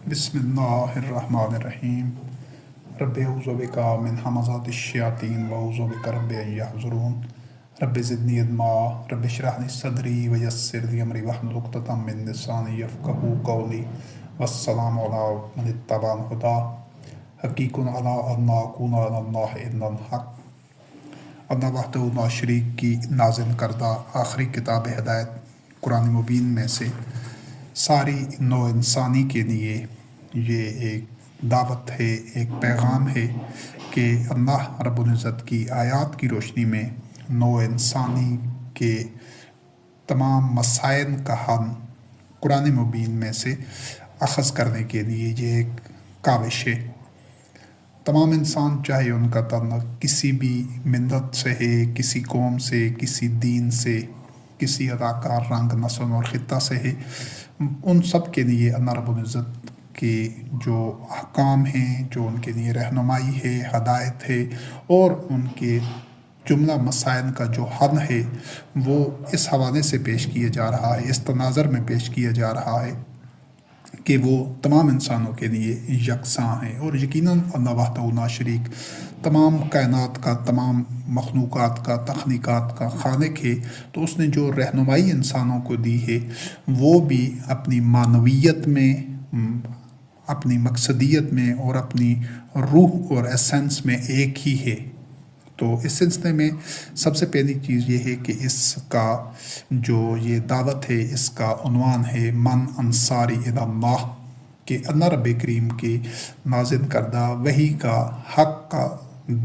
بسم اللہ الرحمن الرحیم رب اعوذ بک من همزات الشیاطین واعوذ بک رب ان یحضرون رب زدنی علما رب اشرح لی صدری ویسر لی امری واحلل عقدۃ من لسانی یفقهوا قولی والسلام علی من اتبع الہدی حقیق علی ان نکون علی اللہ الا الحق۔ اللہ وحدہ لا شریک کی نازل کردہ آخری کتاب ہدایت قرآن مبین میں سے ساری نو انسانی کے لیے یہ ایک دعوت ہے، ایک پیغام ہے کہ اللہ رب العزت کی آیات کی روشنی میں نو انسانی کے تمام مسائل کا حل قرآن مبین میں سے اخذ کرنے کے لیے یہ ایک کاوش ہے۔ تمام انسان چاہے ان کا تعلق کسی بھی ملت سے ہے، کسی قوم سے، کسی دین سے، کسی اداکار رنگ نسل اور خطہ سے ہے، ان سب کے لیے اللہ رب العزت کے جو احکام ہیں، جو ان کے لیے رہنمائی ہے، ہدایت ہے، اور ان کے جملہ مسائل کا جو حل ہے وہ اس حوالے سے پیش کیا جا رہا ہے، اس تناظر میں پیش کیا جا رہا ہے کہ وہ تمام انسانوں کے لیے یکساں ہیں۔ اور یقیناً اللہ وحدہ لا شریک تمام کائنات کا، تمام مخلوقات کا، تخلیقات کا خالق ہے، تو اس نے جو رہنمائی انسانوں کو دی ہے وہ بھی اپنی معنویت میں، اپنی مقصدیت میں اور اپنی روح اور ایسنس میں ایک ہی ہے۔ تو اس سلسلے میں سب سے پہلی چیز یہ ہے کہ اس کا جو یہ دعوت ہے، اس کا عنوان ہے من انصاری الی اللہ، کہ اللہ رب کریم کے نازل کردہ وحی کا، حق کا،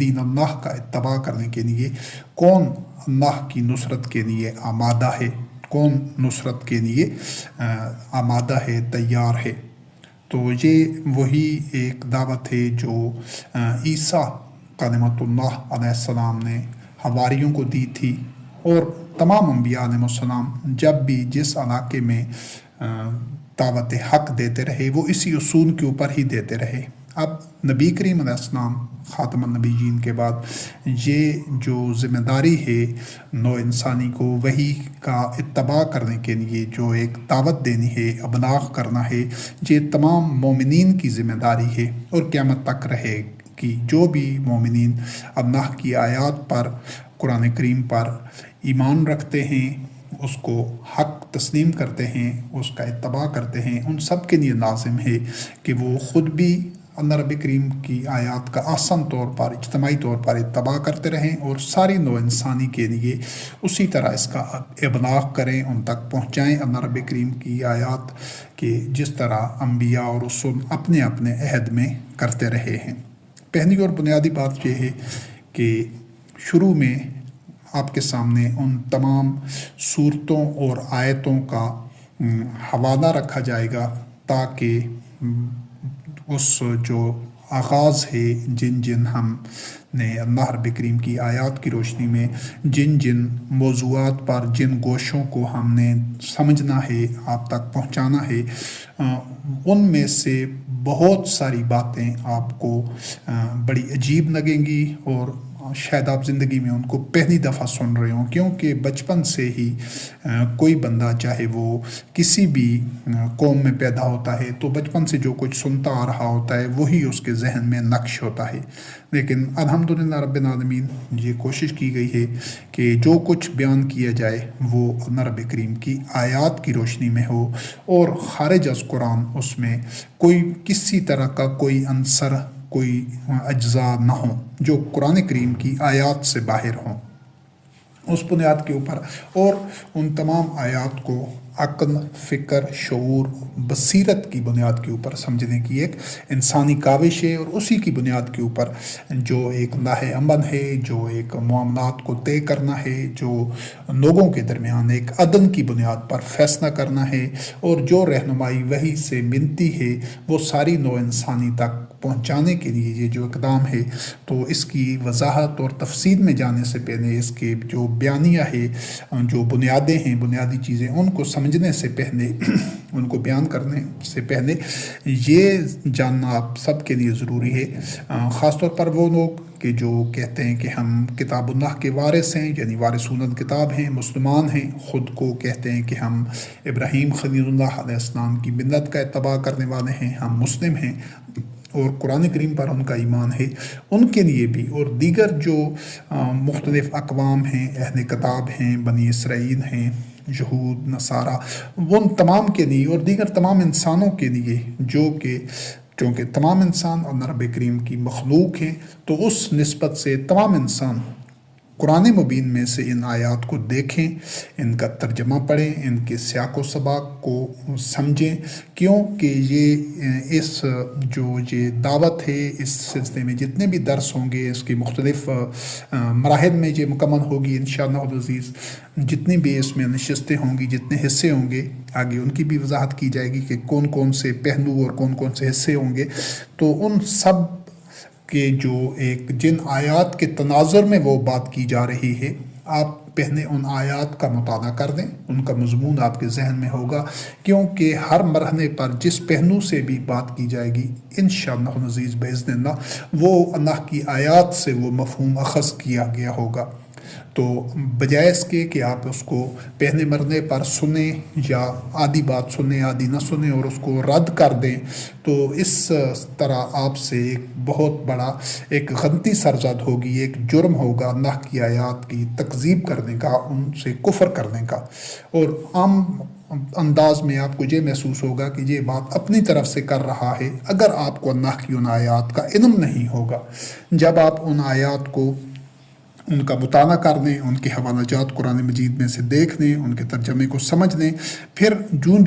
دین اللہ کا اتباع کرنے کے لیے کون اللہ کی نصرت کے لیے آمادہ ہے، کون نصرت کے لیے آمادہ ہے، تیار ہے۔ تو یہ وہی ایک دعوت ہے جو عیسیٰ کلمۃ اللہ علیہ السلام نے حواریوں کو دی تھی، اور تمام انبیاء علیہ السلام جب بھی جس علاقے میں دعوت حق دیتے رہے وہ اسی اصول کے اوپر ہی دیتے رہے۔ اب نبی کریم علیہ السلام خاتم النبیین کے بعد یہ جو ذمہ داری ہے نو انسانی کو وحی کا اتباع کرنے کے لیے، جو ایک دعوت دینی ہے، ابلاغ کرنا ہے، یہ تمام مومنین کی ذمہ داری ہے اور قیامت تک رہے کہ جو بھی مومنین اللہ کی آیات پر، قرآن کریم پر ایمان رکھتے ہیں، اس کو حق تسلیم کرتے ہیں، اس کا اتباع کرتے ہیں، ان سب کے لیے لازم ہے کہ وہ خود بھی اللہ رب کریم کی آیات کا آسان طور پر، اجتماعی طور پر اتباع کرتے رہیں، اور ساری نو انسانی کے لیے اسی طرح اس کا ابلاغ کریں، ان تک پہنچائیں اللہ رب کریم کی آیات کہ جس طرح انبیاء اور رسول اپنے اپنے عہد میں کرتے رہے ہیں۔ پہلی اور بنیادی بات یہ ہے کہ شروع میں آپ کے سامنے ان تمام صورتوں اور آیتوں کا حوالہ رکھا جائے گا تاکہ اس جو آغاز ہے، جن ہم نے اللہ رب کریم کی آیات کی روشنی میں جن موضوعات پر، جن گوشوں کو ہم نے سمجھنا ہے، آپ تک پہنچانا ہے، ان میں سے بہت ساری باتیں آپ کو بڑی عجیب لگیں گی، اور شاید آپ زندگی میں ان کو پہلی دفعہ سن رہے ہوں، کیونکہ بچپن سے ہی کوئی بندہ چاہے وہ کسی بھی قوم میں پیدا ہوتا ہے تو بچپن سے جو کچھ سنتا آ رہا ہوتا ہے وہی اس کے ذہن میں نقش ہوتا ہے۔ لیکن الحمدللہ رب العالمین یہ کوشش کی گئی ہے کہ جو کچھ بیان کیا جائے وہ اللہ رب کریم کی آیات کی روشنی میں ہو، اور خارج از قرآن اس میں کوئی کسی طرح کا کوئی عنصر، کوئی اجزاء نہ ہوں جو قرآن کریم کی آیات سے باہر ہوں۔ اس بنیاد کے اوپر اور ان تمام آیات کو عقل، فکر، شعور، بصیرت کی بنیاد کے اوپر سمجھنے کی ایک انسانی کاوش ہے، اور اسی کی بنیاد کے اوپر جو ایک لاہ عمل ہے، جو ایک معاملات کو طے کرنا ہے، جو لوگوں کے درمیان ایک عدل کی بنیاد پر فیصلہ کرنا ہے، اور جو رہنمائی وحی سے ملتی ہے وہ ساری نو انسانی تک پہنچانے کے لیے یہ جو اقدام ہے، تو اس کی وضاحت اور تفصیل میں جانے سے پہلے اس کے جو بیانیہ ہے، جو بنیادیں ہیں، بنیادی چیزیں، ان کو سمجھنے سے پہلے ان کو بیان کرنے سے پہلے یہ جاننا آپ سب کے لیے ضروری ہے، خاص طور پر وہ لوگ کہ جو کہتے ہیں کہ ہم کتاب اللہ کے وارث ہیں، یعنی وارثون الکتاب ہیں، مسلمان ہیں، خود کو کہتے ہیں کہ ہم ابراہیم خلیل اللہ علیہ السلام کی ملت کا اتباع کرنے والے ہیں، ہم مسلم ہیں اور قرآن کریم پر ان کا ایمان ہے، ان کے لیے بھی اور دیگر جو مختلف اقوام ہیں، اہل کتاب ہیں، بنی اسرائیل ہیں، یہود، نصارہ، ان تمام کے لیے اور دیگر تمام انسانوں کے لیے جو کہ چونکہ تمام انسان اللہ رب کریم کی مخلوق ہیں، تو اس نسبت سے تمام انسان قرآن مبین میں سے ان آیات کو دیکھیں، ان کا ترجمہ پڑھیں، ان کے سیاق و سباق کو سمجھیں، کیونکہ یہ دعوت ہے، اس سلسلے میں جتنے بھی درس ہوں گے، اس کی مختلف مراحل میں یہ مکمل ہوگی انشاءاللہ العزیز، جتنی بھی اس میں نشستیں ہوں گی، جتنے حصے ہوں گے، آگے ان کی بھی وضاحت کی جائے گی کہ کون کون سے پہلو اور کون کون سے حصے ہوں گے، تو ان سب کہ جو جن آیات کے تناظر میں وہ بات کی جا رہی ہے، آپ پہلے ان آیات کا مطالعہ کر دیں، ان کا مضمون آپ کے ذہن میں ہوگا، کیونکہ ہر مرحلے پر جس پہلو سے بھی بات کی جائے گی انشاءاللہ العزیز باذن اللہ، وہ اللہ کی آیات سے وہ مفہوم اخذ کیا گیا ہوگا۔ تو بجائے اس کے کہ آپ اس کو پہلے مرحلے پر سنیں یا آدھی بات سنیں آدھی نہ سنیں اور اس کو رد کر دیں، تو اس طرح آپ سے ایک بہت بڑا ایک غلطی سرزد ہوگی، ایک جرم ہوگا اللہ کی آیات کی تکذیب کرنے کا، ان سے کفر کرنے کا، اور عام انداز میں آپ کو یہ محسوس ہوگا کہ یہ بات اپنی طرف سے کر رہا ہے، اگر آپ کو اللہ کی ان آیات کا علم نہیں ہوگا۔ جب آپ ان آیات کو ان کا مطالعہ کر لیں، ان کے حوالہ جات قرآن مجید میں سے دیکھ لیں، ان کے ترجمے کو سمجھ لیں، پھر جوں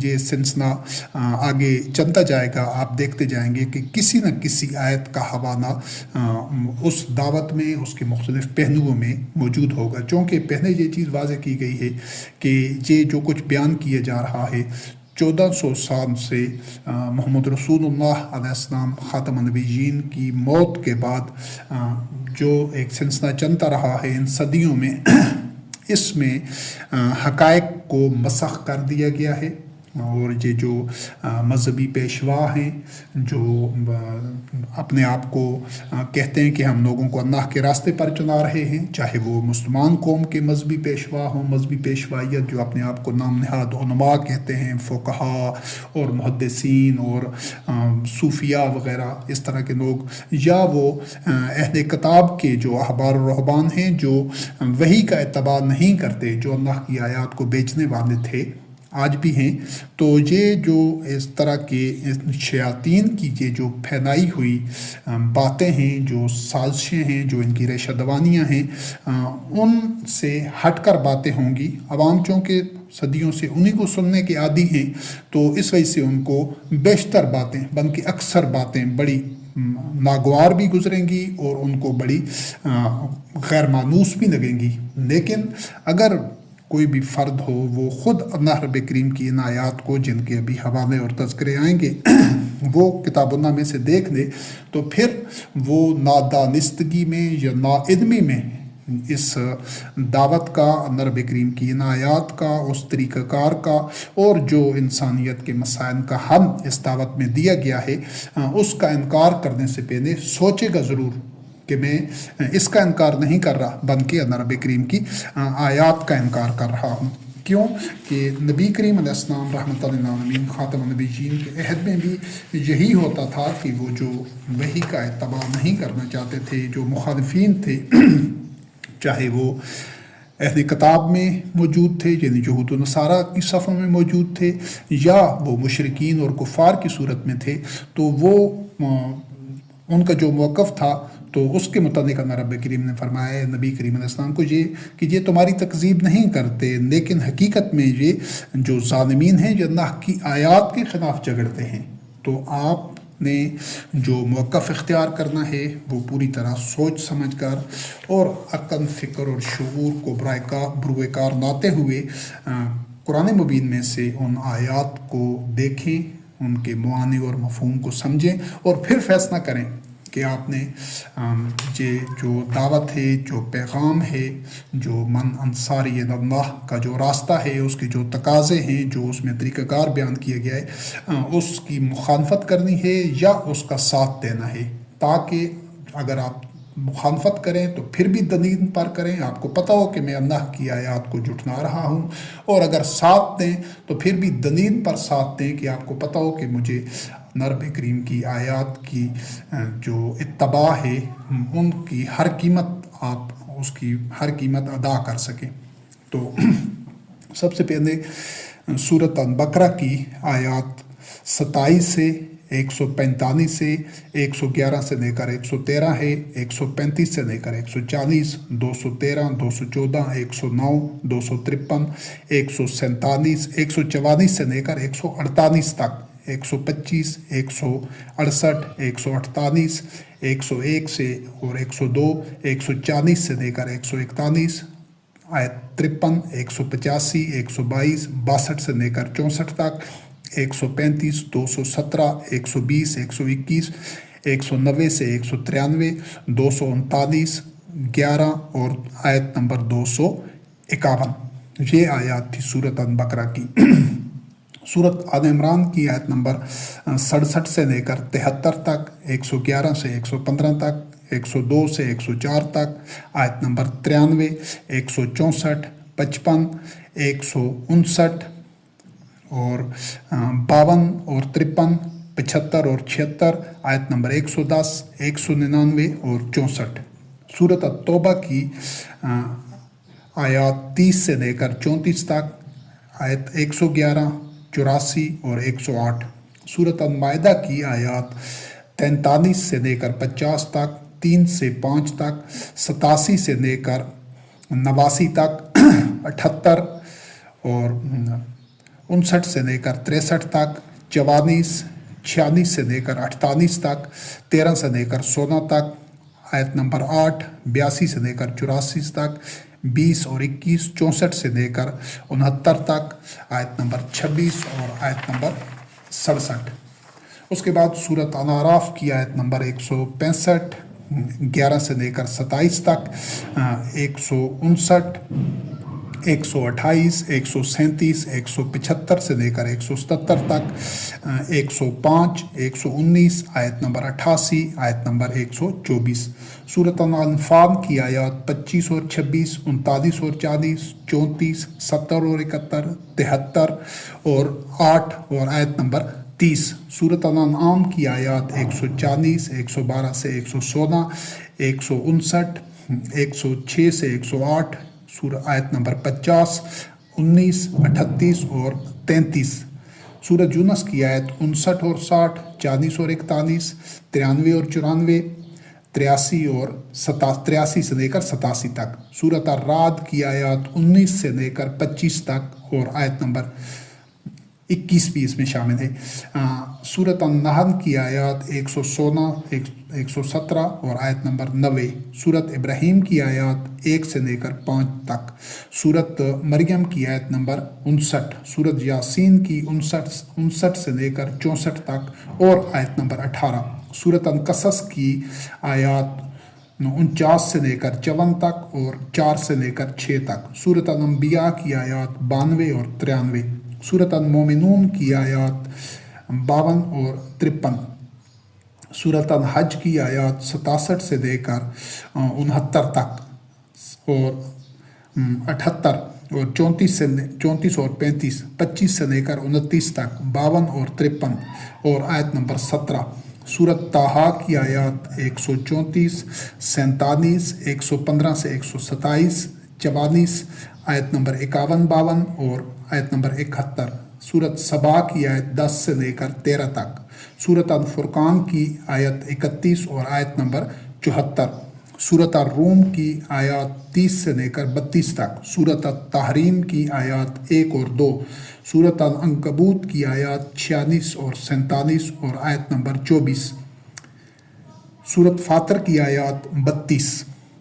یہ سلسلہ آگے چلتا جائے گا، آپ دیکھتے جائیں گے کہ کسی نہ کسی آیت کا حوالہ اس دعوت میں، اس کے مختلف پہلوؤں میں موجود ہوگا، چونکہ پہلے یہ چیز واضح کی گئی ہے کہ یہ جو کچھ بیان کیا جا رہا ہے 1400 سال سے محمد رسول اللہ علیہ السلام خاتم النبیین کی موت کے بعد جو ایک سلسلہ چلتا رہا ہے ان صدیوں میں، اس میں حقائق کو مسخ کر دیا گیا ہے، اور یہ جو مذہبی پیشوا ہیں جو اپنے آپ کو کہتے ہیں کہ ہم لوگوں کو اللہ کے راستے پر چلا رہے ہیں، چاہے وہ مسلمان قوم کے مذہبی پیشوا ہوں، مذہبی پیشوائیت جو اپنے آپ کو نام نہاد علماء کہتے ہیں، فقہاء اور محدثین اور صوفیاء وغیرہ اس طرح کے لوگ، یا وہ اہل کتاب کے جو احبار و رہبان ہیں جو وحی کا اتباع نہیں کرتے، جو اللہ کی آیات کو بیچنے والے تھے، آج بھی ہیں، تو یہ جو اس طرح کے شیاطین کی یہ جو پھیلائی ہوئی باتیں ہیں، جو سازشیں ہیں، جو ان کی ریشہ دوانیاں ہیں، ان سے ہٹ کر باتیں ہوں گی۔ عوام چونکہ صدیوں سے انہیں کو سننے کے عادی ہیں، تو اس وجہ سے ان کو بیشتر باتیں بلکہ اکثر باتیں بڑی ناگوار بھی گزریں گی اور ان کو بڑی غیر مانوس بھی لگیں گی، لیکن اگر کوئی بھی فرد ہو وہ خود اللہ رب کریم کی ان آیات کو، جن کے ابھی حوالے اور تذکرے آئیں گے، وہ کتاب اللہ میں سے دیکھ لے، تو پھر وہ نادانستگی میں یا ناعلمی میں اس دعوت کا، اللہ رب کریم کی ان آیات کا، اس طریقہ کار کا، اور جو انسانیت کے مسائل کا حل اس دعوت میں دیا گیا ہے، اس کا انکار کرنے سے پہلے سوچے گا ضرور کہ میں اس کا انکار نہیں کر رہا بلکہ اللہ رب کریم کی آیات کا انکار کر رہا ہوں۔ کیوں کہ نبی کریم علیہ السلام رحمۃ للعالمین خاتم النبیین کے عہد میں بھی یہی ہوتا تھا کہ وہ جو وحی کا اتباع نہیں کرنا چاہتے تھے، جو مخالفین تھے، چاہے وہ اہل کتاب میں موجود تھے یعنی یہود و نصارہ کی صفوں میں موجود تھے، یا وہ مشرکین اور کفار کی صورت میں تھے، تو وہ ان کا جو موقف تھا تو اس کے متعلق اللہ رب کریم نے فرمایا ہے نبی کریم علیہ السلام کو کہ یہ تمہاری تکذیب نہیں کرتے، لیکن حقیقت میں یہ جو ظالمین ہیں یہ اللہ کی آیات کے خلاف جھگڑتے ہیں۔ تو آپ نے جو موقف اختیار کرنا ہے وہ پوری طرح سوچ سمجھ کر اور عقل، فکر اور شعور کو بروئے کار لاتے ہوئے قرآن مبین میں سے ان آیات کو دیکھیں، ان کے معانی اور مفہوم کو سمجھیں، اور پھر فیصلہ کریں کہ آپ نے یہ جو دعوت ہے، جو پیغام ہے، جو من انصاری اللہ کا جو راستہ ہے، اس کے جو تقاضے ہیں، جو اس میں طریقہ کار بیان کیا گیا ہے، اس کی مخالفت کرنی ہے یا اس کا ساتھ دینا ہے، تاکہ اگر آپ مخالفت کریں تو پھر بھی دلیل پر کریں، آپ کو پتہ ہو کہ میں اللہ کی آیات کو جھٹلا رہا ہوں، اور اگر ساتھ دیں تو پھر بھی دلیل پر ساتھ دیں کہ آپ کو پتہ ہو کہ مجھے نبی کریم کی آیات کی جو اتباع ہے، ان کی ہر قیمت آپ اس کی ہر قیمت ادا کر سکیں۔ تو سب سے پہلے سورۃ البقرہ کی آیات 27 سے 145 سے 111 سے لے کر 113 ہے، 135 سے لے کر 140، 213، 214، 109، 253، 147، 144 سے لے کر 148 تک، 125، 168، 148، 101 سے اور 102، 140 سے لے کر 141، آیت 53، 185، 122، 62 سے لے کر 64 تک، 135، 217، 120، 121، 190 سے 193، 239، 11 اور آیت نمبر 251۔ یہ آیات تھی سورۃ البقرہ کی۔ سورۃ آل عمران کی آیت نمبر 67 سے لے کر 73 تک، 111 سے 115 تک، 102 سے 104 تک، آیت نمبر 93، 164، 55، 159 اور 52 اور 53، 75 اور 76، آیت نمبر 110، 199 اور 64۔ سورۃ التوبہ کی آیات 30 سے لے کر 34 تک، آیت 111، 84 اور 108۔ سورۃ المائدہ کی آیات 43 سے لے کر 50 تک، 3 سے 5 تک، 87 سے لے کر 89 تک، 78 اور 59 سے لے کر 63 تک، 44، 46 سے لے کر 48 تک، 13 سے لے کر 16 تک، آیت نمبر 8، 82 سے لے کر 84 تک، 20 اور 21، 64 سے لے کر 69 تک، آیت نمبر 26 اور آیت نمبر 67۔ اس کے بعد سورۃ الاعراف کی آیت نمبر 165، 11 سے لے کر 27 تک، 159، 128، 137، 175 سے لے کر 177 تک، 105، 119، آیت نمبر 88، آیت نمبر 124۔ سورۃ الانفال کی آیات 25 اور 26، 39 اور 40، 34، 70 اور 71، 73 اور 8 اور آیت نمبر 30۔ سورۃ الانعام کی آیات 140، 112 سے 116، 159، 106 سے 108، آیت نمبر 50، 19، 38 اور 33۔ سورۃ یونس کی آیت 59 اور 60، 40 اور 41، 93 اور 94، 83 اور 83 سے لے کر 87 تک۔ سورۃ الرعد کی آیات 19 سے لے کر 25 تک اور آیت نمبر 21 بھی اس میں شامل ہے۔ سورۃ النحل کی آیات 116، 117 اور آیت نمبر 90۔ سورۃ ابراہیم کی آیات 1 سے لے کر 5 تک۔ سورۃ مریم کی آیت نمبر 59۔ سورۃ یاسین کی 59 سے لے کر 64 تک اور آیت نمبر 18۔ سورۃ القصص کی آیات 49 سے لے کر 54 تک اور 4 سے لے کر 6 تک۔ سورۃ الانبیاء کی آیات 92 اور 93۔ سورۃ المومنون کی آیات 52 اور 53۔ سورۃ الحج کی آیات 67 سے لے کر 69 تک اور 78 اور 34 اور 35، 25 سے لے کر 29 تک، 52 اور 53 اور آیت نمبر 17۔ سورۃ طٰہٰ کی آیات 134، 47، 115 سے 127، 44، آیت نمبر 51، 52 اور آیت نمبر 71۔ سورۃ سبا کی آیت 10 سے لے کر 13 تک۔ سورۃ الفرقان کی آیت 31 اور آیت نمبر 74۔ سورۃ الروم کی آیات 30 سے لے کر 32 تک۔ سورۃ التحریم کی آیات 1 اور 2۔ سورۃ العنکبوت کی آیات 46 اور 47 اور آیت نمبر 24۔ سورۃ فاطر کی آیات 32۔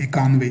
91।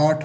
8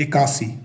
81।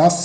10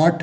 8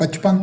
55,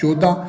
14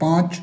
5,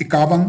51,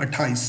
28।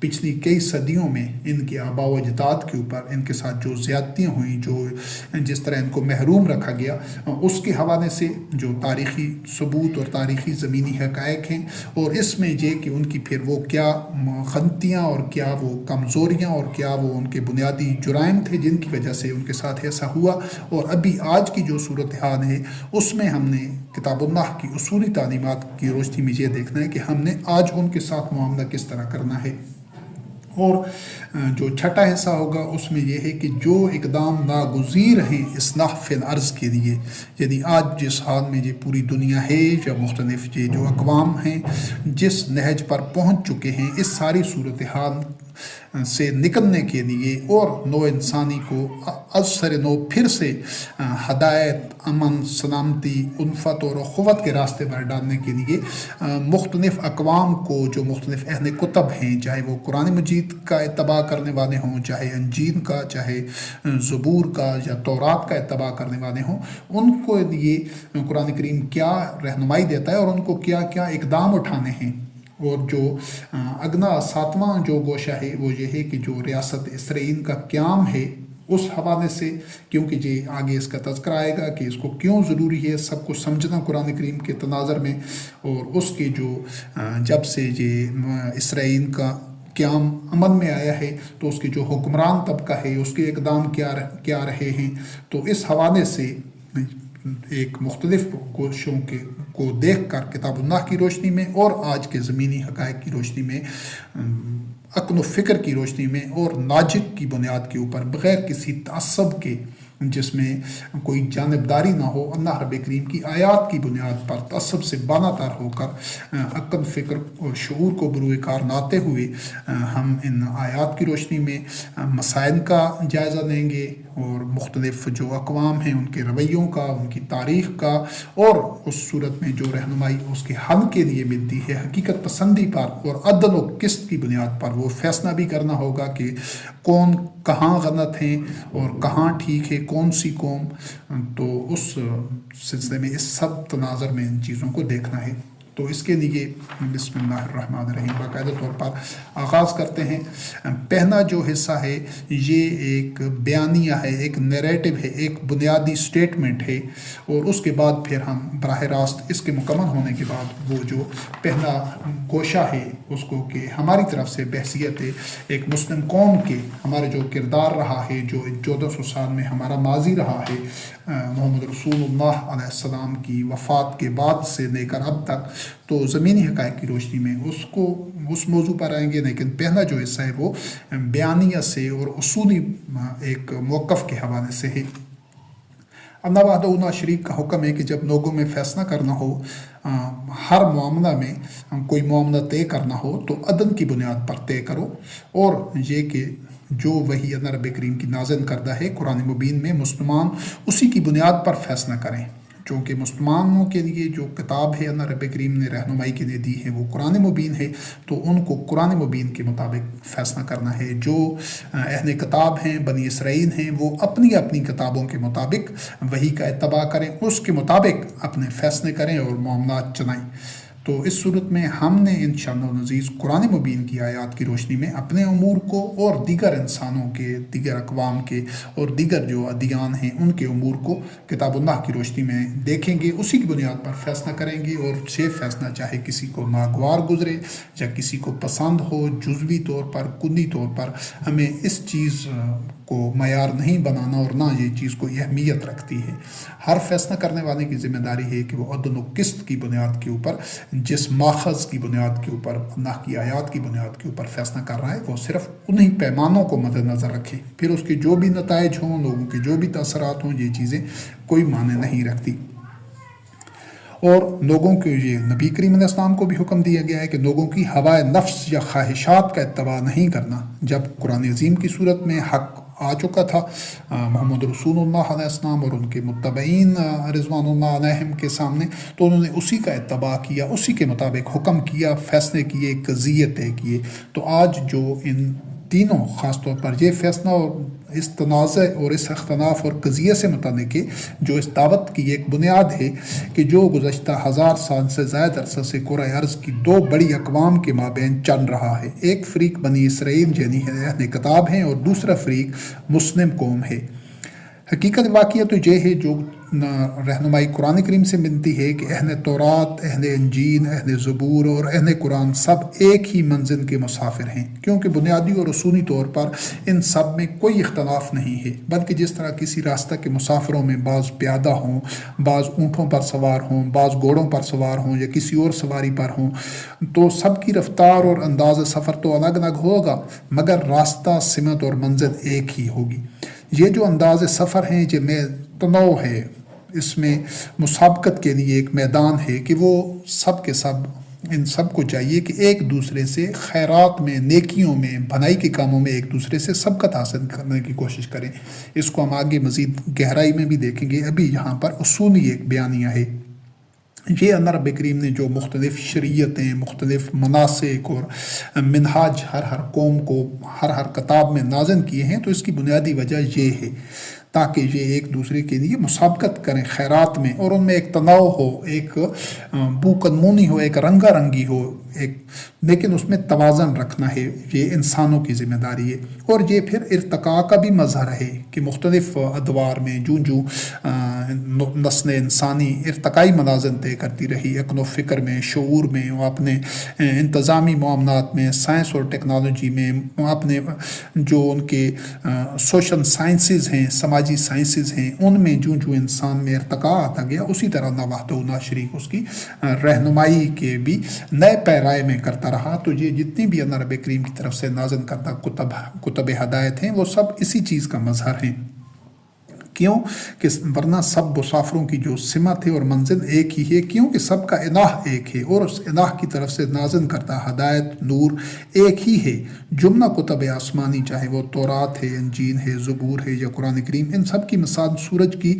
پچھلی کئی صدیوں میں ان کے آباء و اجداد کے اوپر ان کے ساتھ جو زیادتیاں ہوئیں، جو جس طرح ان کو محروم رکھا گیا، اس کے حوالے سے جو تاریخی ثبوت اور تاریخی زمینی حقائق ہیں، اور اس میں یہ کہ ان کی پھر وہ کیا غلطیاں اور کیا وہ کمزوریاں اور کیا وہ ان کے بنیادی جرائم تھے جن کی وجہ سے ان کے ساتھ ایسا ہوا۔ اور ابھی آج کی جو صورتحال ہے اس میں ہم نے کتاب اللہ کی اصولی تعلیمات کی روشنی میں یہ دیکھنا ہے کہ ہم نے آج ان کے ساتھ معاملہ کس طرح کرنا ہے۔ اور جو چھٹا حصہ ہوگا اس میں یہ ہے کہ جو اقدام ناگزیر ہیں اصلاح فی الارض کے لیے، یعنی آج جس حال میں یہ پوری دنیا ہے یا مختلف یہ جو اقوام ہیں جس نہج پر پہنچ چکے ہیں، اس ساری صورتحال سے نکلنے کے لیے اور نو انسانی کو از سر نو پھر سے ہدایت، امن، سلامتی، الفت اور اخوت کے راستے پر ڈالنے کے لیے مختلف اقوام کو، جو مختلف اہل کتب ہیں، چاہے وہ قرآن مجید کا اتباع کرنے والے ہوں، چاہے انجیل کا، چاہے زبور کا یا تورات کا اتباع کرنے والے ہوں، ان کو لیے قرآن کریم کیا رہنمائی دیتا ہے اور ان کو کیا کیا اقدام اٹھانے ہیں۔ اور جو اگنا ساتواں جو گوشہ ہے وہ یہ ہے کہ جو ریاست اسرائیل کا قیام ہے اس حوالے سے، کیونکہ یہ آگے اس کا تذکرہ آئے گا کہ اس کو کیوں ضروری ہے سب کو سمجھنا قرآن کریم کے تناظر میں، اور اس کے جو جب سے یہ اسرائیل کا قیام عمل میں آیا ہے تو اس کے جو حکمران طبقہ ہے اس کے اقدام کیا رہے ہیں، تو اس حوالے سے ایک مختلف کوششوں کو دیکھ کر کتاب اللہ کی روشنی میں اور آج کے زمینی حقائق کی روشنی میں، عقل و فکر کی روشنی میں اور لاجک کی بنیاد کے اوپر بغیر کسی تعصب کے، جس میں کوئی جانبداری نہ ہو، اللہ رب کریم کی آیات کی بنیاد پر تعصب سے بالا تر ہو کر عقل، فکر اور شعور کو بروئے کار لاتے ہوئے ہم ان آیات کی روشنی میں مسائل کا جائزہ لیں گے اور مختلف جو اقوام ہیں ان کے رویوں کا، ان کی تاریخ کا، اور اس صورت میں جو رہنمائی اس کے حل کے لیے ملتی ہے حقیقت پسندی پر اور عدل و قسط کی بنیاد پر، وہ فیصلہ بھی کرنا ہوگا کہ کون کہاں غلط ہیں اور کہاں ٹھیک ہے، کون سی قوم۔ تو اس سلسلے میں اس سب تناظر میں ان چیزوں کو دیکھنا ہے۔ تو اس کے لیے بسم اللہ الرحمن الرحیم باقاعدہ طور پر آغاز کرتے ہیں۔ پہلا جو حصہ ہے یہ ایک بیانیہ ہے، ایک نیریٹو ہے، ایک بنیادی سٹیٹمنٹ ہے، اور اس کے بعد پھر ہم براہ راست اس کے مکمل ہونے کے بعد وہ جو پہلا گوشہ ہے اس کو کہ ہماری طرف سے بحثیت ایک مسلم قوم کے ہمارا جو کردار رہا ہے، جو 1400 سال میں ہمارا ماضی رہا ہے محمد رسول اللہ علیہ السلام کی وفات کے بعد سے لے کر اب تک، تو زمینی حقائق کی روشنی میں اس موضوع پر آئیں گے، لیکن پہلا جو حصہ ہے وہ بیانیہ سے اور اصولی ایک موقف کے حوالے سے ہے۔ اللہ وحدہ لا شریک کا حکم ہے کہ جب لوگوں میں فیصلہ کرنا ہو، ہر معاملہ میں کوئی معاملہ طے کرنا ہو تو عدل کی بنیاد پر طے کرو، اور یہ کہ جو وحی اللہ رب کریم کی نازل کردہ ہے قرآن مبین میں، مسلمان اسی کی بنیاد پر فیصلہ کریں، چونکہ مسلمانوں کے لیے جو کتاب ہے اللہ رب کریم نے رہنمائی کے لیے دی ہے وہ قرآن مبین ہے، تو ان کو قرآن مبین کے مطابق فیصلہ کرنا ہے۔ جو اہل کتاب ہیں، بنی اسرائیل ہیں، وہ اپنی اپنی کتابوں کے مطابق وحی کا اتباع کریں، اس کے مطابق اپنے فیصلے کریں اور معاملات چلائیں۔ تو اس صورت میں ہم نے انشاءاللہ العزیز قرآن مبین کی آیات کی روشنی میں اپنے امور کو اور دیگر انسانوں کے، دیگر اقوام کے اور دیگر جو ادیان ہیں ان کے امور کو کتاب اللہ کی روشنی میں دیکھیں گے، اسی کی بنیاد پر فیصلہ کریں گے، اور یہ فیصلہ چاہے کسی کو ناگوار گزرے یا کسی کو پسند ہو، جزوی طور پر، کلی طور پر، ہمیں اس چیز کو معیار نہیں بنانا اور نہ یہ چیز کو اہمیت رکھتی ہے۔ ہر فیصلہ کرنے والے کی ذمہ داری ہے کہ وہ عدل و قسط کی بنیاد کے اوپر، جس ماخذ کی بنیاد کے اوپر، اللہ کی آیات کی بنیاد کے اوپر فیصلہ کر رہا ہے، وہ صرف انہی پیمانوں کو مد نظر رکھے، پھر اس کے جو بھی نتائج ہوں، لوگوں کے جو بھی تاثرات ہوں، یہ چیزیں کوئی معنی نہیں رکھتی۔ اور لوگوں کے یہ نبی کریم علیہ السلام کو بھی حکم دیا گیا ہے کہ لوگوں کی ہوائے نفس یا خواہشات کا اتباع نہیں کرنا۔ جب قرآن عظیم کی صورت میں حق آ چکا تھا محمد رسول اللہ علیہ السلام اور ان کے متبعین رضوان اللہ علیہم کے سامنے، تو انہوں نے اسی کا اتباع کیا، اسی کے مطابق حکم کیا، فیصلے کیے، قضیے طے کیے۔ تو آج جو ان تینوں، خاص طور پر یہ فیصلہ اور اس تنازع اور اس اختلاف اور قضیے سے متعلق ہے جو اس دعوت کی ایک بنیاد ہے کہ جو گزشتہ 1000 سال سے زائد عرصہ سے کرۂ ارض کی دو بڑی اقوام کے مابین چل رہا ہے۔ ایک فریق بنی اسرائیل یعنی اہل کتاب ہیں اور دوسرا فریق مسلم قوم ہے۔ حقیقت واقعہ تو یہ ہے جو رہنمائی قرآن کریم سے ملتی ہے کہ اہل تورات، اہل انجیل، اہل زبور اور اہل قرآن سب ایک ہی منزل کے مسافر ہیں، کیونکہ بنیادی اور اصولی طور پر ان سب میں کوئی اختلاف نہیں ہے، بلکہ جس طرح کسی راستہ کے مسافروں میں بعض پیادہ ہوں، بعض اونٹوں پر سوار ہوں، بعض گھوڑوں پر سوار ہوں یا کسی اور سواری پر ہوں، تو سب کی رفتار اور انداز سفر تو الگ الگ ہوگا مگر راستہ، سمت اور منزل ایک ہی ہوگی۔ یہ جو انداز سفر ہیں یہ میں تنوع ہے، اس میں مسابقت کے لیے ایک میدان ہے کہ وہ سب کے سب ان سب کو چاہیے کہ ایک دوسرے سے خیرات میں، نیکیوں میں، بھلائی کے کاموں میں ایک دوسرے سے سبقت حاصل کرنے کی کوشش کریں۔ اس کو ہم آگے مزید گہرائی میں بھی دیکھیں گے، ابھی یہاں پر اصولی ایک بیانیہ ہے۔ یہ اللہ رب کریم نے جو مختلف شریعتیں، مختلف مناسک اور منہاج ہر قوم کو ہر کتاب میں نازل کیے ہیں، تو اس کی بنیادی وجہ یہ ہے تاکہ یہ ایک دوسرے کے لیے مسابقت کریں خیرات میں، اور ان میں ایک تنوع ہو، ایک بو قدمونی ہو، ایک رنگا رنگی ہو، لیکن اس میں توازن رکھنا ہے، یہ انسانوں کی ذمہ داری ہے۔ اور یہ پھر ارتقاء کا بھی مظہر ہے کہ مختلف ادوار میں جو نسل انسانی ارتقائی منازل طے کرتی رہی، عقل و فکر میں، شعور میں، وہ اپنے انتظامی معاملات میں، سائنس اور ٹیکنالوجی میں، اپنے جو ان کے سوشل سائنسز ہیں، سماجی سائنسز ہیں، ان میں جو انسان میں ارتقاء آتا گیا، اسی طرح نہ وحدہ لا شریک اس کی رہنمائی کے بھی نئے پیرائے میں کرتا رہا۔ تو یہ جتنی بھی اللہ رب کریم کی طرف سے نازل کردہ کتب ہدایت ہیں وہ سب اسی چیز کا مظہر ہیں۔ کیوں کہ ورنہ سب مسافروں کی جو سمت ہے اور منزل ایک ہی ہے، کیونکہ سب کا الہ ایک ہے اور اس الہ کی طرف سے نازل کرتا ہدایت، نور ایک ہی ہے۔ جملہ کتب آسمانی، چاہے وہ تورات ہے، انجیل ہے، زبور ہے یا قرآن کریم، ان سب کی مثال سورج کی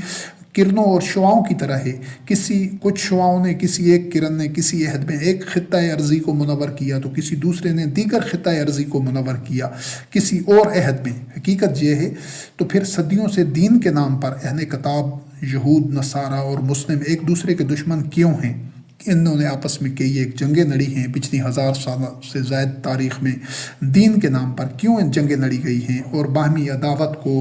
کرنوں اور شعاؤں کی طرح ہے۔ کچھ شعاؤں نے، کسی ایک کرن نے کسی عہد میں ایک خطہ ارضی کو منور کیا تو کسی دوسرے نے دیگر خطہ ارضی کو منور کیا کسی اور عہد میں۔ حقیقت یہ ہے تو پھر صدیوں سے دین کے نام پر اہل کتاب، یہود، نصارہ اور مسلم ایک دوسرے کے دشمن کیوں ہیں؟ انہوں نے آپس میں کئی ایک جنگیں لڑی ہیں پچھلی 1000 سال سے زائد تاریخ میں۔ دین کے نام پر کیوں ان جنگیں لڑی گئی ہیں اور باہمی عداوت کو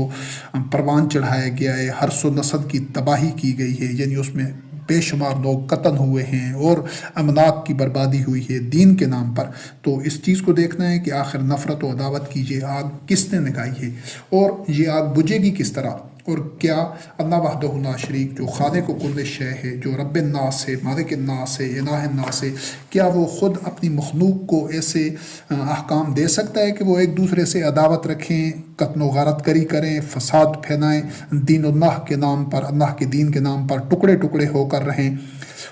پروان چڑھایا گیا ہے، حرث و نسل کی تباہی کی گئی ہے، یعنی اس میں بے شمار لوگ قتل ہوئے ہیں اور املاک کی بربادی ہوئی ہے دین کے نام پر۔ تو اس چیز کو دیکھنا ہے کہ آخر نفرت و عداوت کی یہ آگ کس نے نگائی ہے اور یہ آگ بجھے گی کس طرح، اور کیا اللہ وحدہ لا شریک جو خالق و کل شے ہے، جو رب الناس ہے، مالک الناس ہے، الہ الناس ہے، کیا وہ خود اپنی مخلوق کو ایسے احکام دے سکتا ہے کہ وہ ایک دوسرے سے عداوت رکھیں، قتل و غارت کری کریں، فساد پھیلائیں، دین اللہ کے نام پر، اللہ کے دین کے نام پر ٹکڑے ٹکڑے ہو کر رہیں؟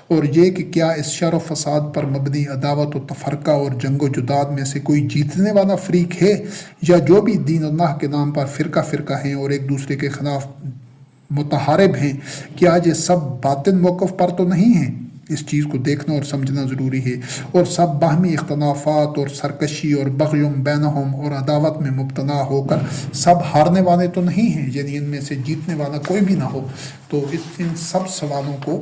اور یہ کہ کیا اس شر و فساد پر مبنی عداوت و تفرقہ اور جنگ و جداد میں سے کوئی جیتنے والا فریق ہے، یا جو بھی دین اللہ کے نام پر فرقہ فرقہ ہیں اور ایک دوسرے کے خلاف متحارب ہیں، کیا یہ سب باطل موقف پر تو نہیں ہیں؟ اس چیز کو دیکھنا اور سمجھنا ضروری ہے۔ اور سب باہمی اختلافات اور سرکشی اور بغیم بینہم اور عداوت میں مبتلا ہو کر سب ہارنے والے تو نہیں ہیں، یعنی ان میں سے جیتنے والا کوئی بھی نہ ہو۔ تو ان سب سوالوں کو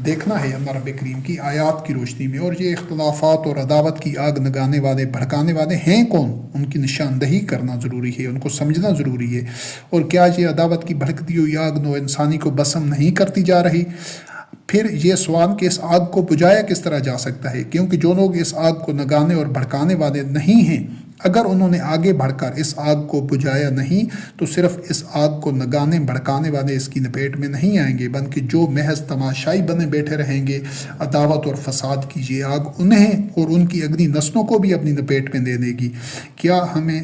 دیکھنا ہے اللہ رب کریم کی آیات کی روشنی میں، اور یہ اختلافات اور عداوت کی آگ لگانے والے، بھڑکانے والے ہیں کون، ان کی نشاندہی کرنا ضروری ہے، ان کو سمجھنا ضروری ہے۔ اور کیا یہ عداوت کی بھڑکتی ہوئی آگ نو انسانی کو بسم نہیں کرتی جا رہی؟ پھر یہ سوال کہ اس آگ کو بجھایا کس طرح جا سکتا ہے، کیونکہ جو لوگ اس آگ کو نگانے اور بھڑکانے والے نہیں ہیں، اگر انہوں نے آگے بڑھ کر اس آگ کو بجھایا نہیں تو صرف اس آگ کو نگانے بھڑکانے والے اس کی لپیٹ میں نہیں آئیں گے، بلکہ جو محض تماشائی بنے بیٹھے رہیں گے، عداوت اور فساد کی یہ آگ انہیں اور ان کی اگلی نسلوں کو بھی اپنی لپیٹ میں لے لے گی۔ کیا ہمیں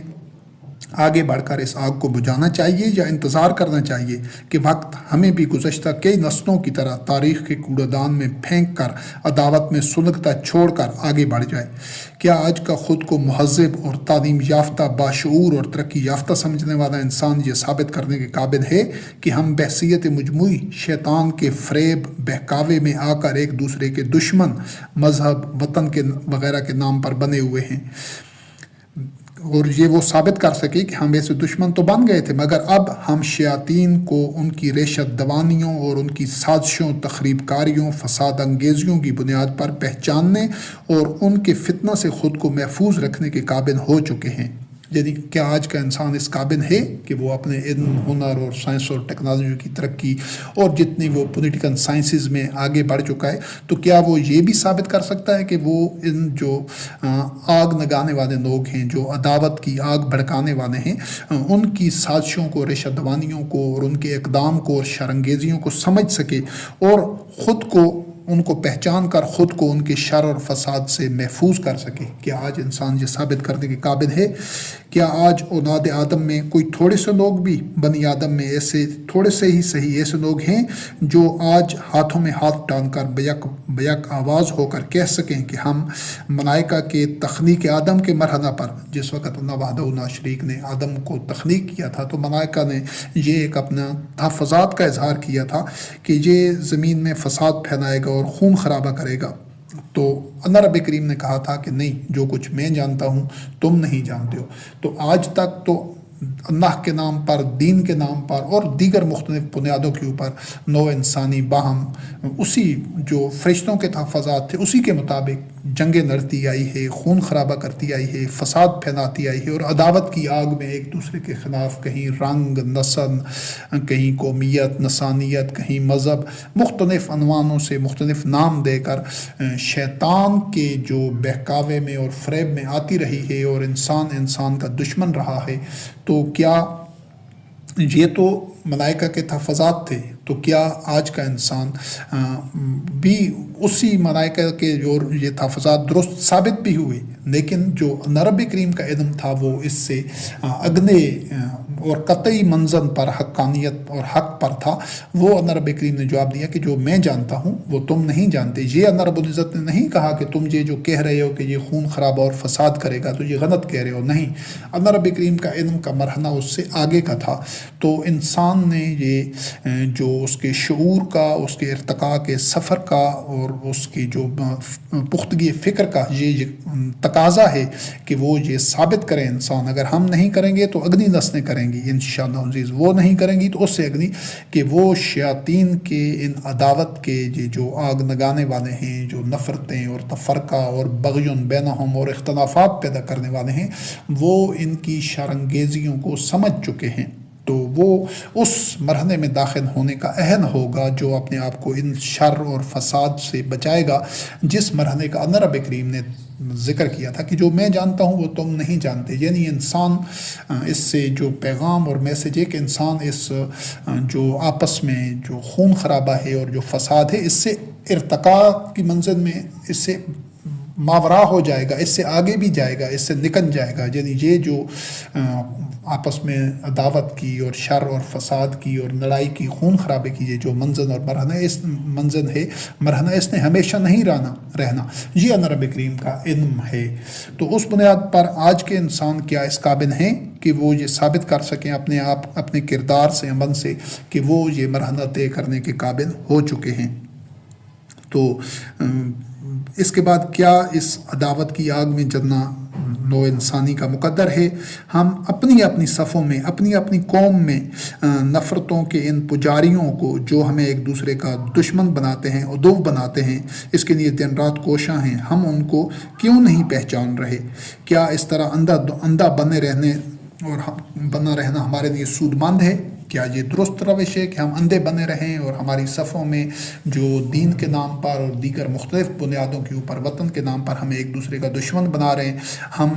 آگے بڑھ کر اس آگ کو بجھانا چاہیے یا انتظار کرنا چاہیے کہ وقت ہمیں بھی گزشتہ کئی نسلوں کی طرح تاریخ کے کوڑے دان میں پھینک کر، عداوت میں سلگتا چھوڑ کر آگے بڑھ جائے؟ کیا آج کا خود کو مہذب اور تعلیم یافتہ، باشعور اور ترقی یافتہ سمجھنے والا انسان یہ ثابت کرنے کے قابل ہے کہ ہم بحثیت مجموعی شیطان کے فریب بہکاوے میں آ کر ایک دوسرے کے دشمن، مذہب، وطن کے وغیرہ کے نام پر بنے ہوئے ہیں؟ اور یہ وہ ثابت کر سکے کہ ہم ایسے دشمن تو بن گئے تھے، مگر اب ہم شیاطین کو ان کی ریشت دوانیوں اور ان کی سازشوں، تخریب کاریوں، فساد انگیزیوں کی بنیاد پر پہچاننے اور ان کے فتنہ سے خود کو محفوظ رکھنے کے قابل ہو چکے ہیں۔ یعنی کیا آج کا انسان اس قابل ہے کہ وہ اپنے علم، ہنر اور سائنس اور ٹیکنالوجی کی ترقی اور جتنی وہ پولیٹیکل سائنسز میں آگے بڑھ چکا ہے، تو کیا وہ یہ بھی ثابت کر سکتا ہے کہ وہ ان جو آگ لگانے والے لوگ ہیں، جو عداوت کی آگ بھڑکانے والے ہیں، ان کی سازشوں کو، ریشہ دوانیوں کو اور ان کے اقدام کو اور شرانگیزیوں کو سمجھ سکے اور خود کو ان کو پہچان کر خود کو ان کے شر اور فساد سے محفوظ کر سکے؟ کیا آج انسان یہ ثابت کرنے کے قابل ہے؟ کیا آج اولاد آدم میں کوئی تھوڑے سے لوگ بھی، بنی آدم میں ایسے تھوڑے سے ہی صحیح ایسے لوگ ہیں جو آج ہاتھوں میں ہاتھ ڈال کر بیک آواز ہو کر کہہ سکیں کہ ہم ملائکہ کے تخلیق آدم کے مرحلہ پر، جس وقت اللہ وحدہ لا شریک نے آدم کو تخلیق کیا تھا، تو ملائکہ نے یہ ایک اپنا تحفظات کا اظہار کیا تھا کہ یہ زمین میں فساد پھیلائے گا اور خون خرابہ کرے گا؟ تو اللہ رب کریم نے کہا تھا کہ نہیں، جو کچھ میں جانتا ہوں تم نہیں جانتے ہو۔ تو آج تک تو اللہ کے نام پر، دین کے نام پر اور دیگر مختلف بنیادوں کے اوپر نو انسانی باہم اسی جو فرشتوں کے تحفظات تھے اسی کے مطابق جنگیں لڑتی آئی ہے، خون خرابہ کرتی آئی ہے، فساد پھیلاتی آئی ہے اور عداوت کی آگ میں ایک دوسرے کے خلاف کہیں رنگ، نسل، کہیں قومیت، نسانیت، کہیں مذہب، مختلف عنوانوں سے مختلف نام دے کر شیطان کے جو بہکاوے میں اور فریب میں آتی رہی ہے اور انسان کا دشمن رہا ہے۔ تو کیا یہ تو ملائکہ کے تحفظات تھے، تو کیا آج کا انسان بھی اسی ملائکہ کے جو یہ تحفظات درست ثابت بھی ہوئے، لیکن جو رب کریم کا علم تھا وہ اس سے اگلے اور قطعی منزل پر حقانیت اور حق پر تھا؟ وہ اللہ رب کریم نے جواب دیا کہ جو میں جانتا ہوں وہ تم نہیں جانتے۔ یہ اللہ رب العزت نے نہیں کہا کہ تم یہ جو کہہ رہے ہو کہ یہ خون خرابہ اور فساد کرے گا تو یہ غلط کہہ رہے ہو، نہیں، اللہ رب کریم کا علم کا مرحلہ اس سے آگے کا تھا۔ تو انسان نے یہ جو اس کے شعور کا، اس کے ارتقاء کے سفر کا اور اس کی جو پختگی فکر کا یہ تقاضا ہے کہ وہ یہ ثابت کرے انسان۔ اگر ہم نہیں کریں گے تو اگلی نسلیں کریں گی انشاءاللہ عزیز، وہ نہیں کریں گی تو اس سے اگلی، کہ وہ شیاطین کے ان عداوت کے یہ جو آگ لگانے والے ہیں، جو نفرتیں اور تفرقہ اور بغیون بینہم اور اختلافات پیدا کرنے والے ہیں، وہ ان کی شرانگیزیوں کو سمجھ چکے ہیں۔ تو وہ اس مرحلے میں داخل ہونے کا اہل ہوگا جو اپنے آپ کو ان شر اور فساد سے بچائے گا، جس مرحلے کا اللہ رب کریم نے ذکر کیا تھا کہ جو میں جانتا ہوں وہ تم نہیں جانتے۔ یعنی انسان اس سے جو پیغام اور میسج ہے کہ انسان اس جو آپس میں جو خون خرابہ ہے اور جو فساد ہے، اس سے ارتقاء کی منزل میں اس سے ماورا ہو جائے گا، اس سے آگے بھی جائے گا، اس سے نکل جائے گا۔ یعنی یہ جو آپس میں عداوت کی اور شر اور فساد کی اور لڑائی کی، خون خرابے کی یہ جو منزل اور مرحلہ اس نے ہمیشہ نہیں رہنا، یہ اللہ رب کریم کا علم ہے۔ تو اس بنیاد پر آج کے انسان کیا اس قابل ہیں کہ وہ یہ ثابت کر سکیں اپنے آپ، اپنے کردار سے، عمل سے، کہ وہ یہ مرحلہ طے کرنے کے قابل ہو چکے ہیں؟ تو اس کے بعد کیا اس عداوت کی آگ میں جلنا نو انسانی کا مقدر ہے؟ ہم اپنی صفوں میں، اپنی قوم میں نفرتوں کے ان پجاریوں کو جو ہمیں ایک دوسرے کا دشمن بناتے ہیں، عدو بناتے ہیں، اس کے لیے دن رات کوشاں ہیں، ہم ان کو کیوں نہیں پہچان رہے؟ کیا اس طرح اندھا بنے رہنا ہمارے لیے سود مند ہے؟ کیا یہ درست روش ہے کہ ہم اندھے بنے رہیں اور ہماری صفوں میں جو دین کے نام پر اور دیگر مختلف بنیادوں کے اوپر، وطن کے نام پر ہمیں ایک دوسرے کا دشمن بنا رہے ہیں، ہم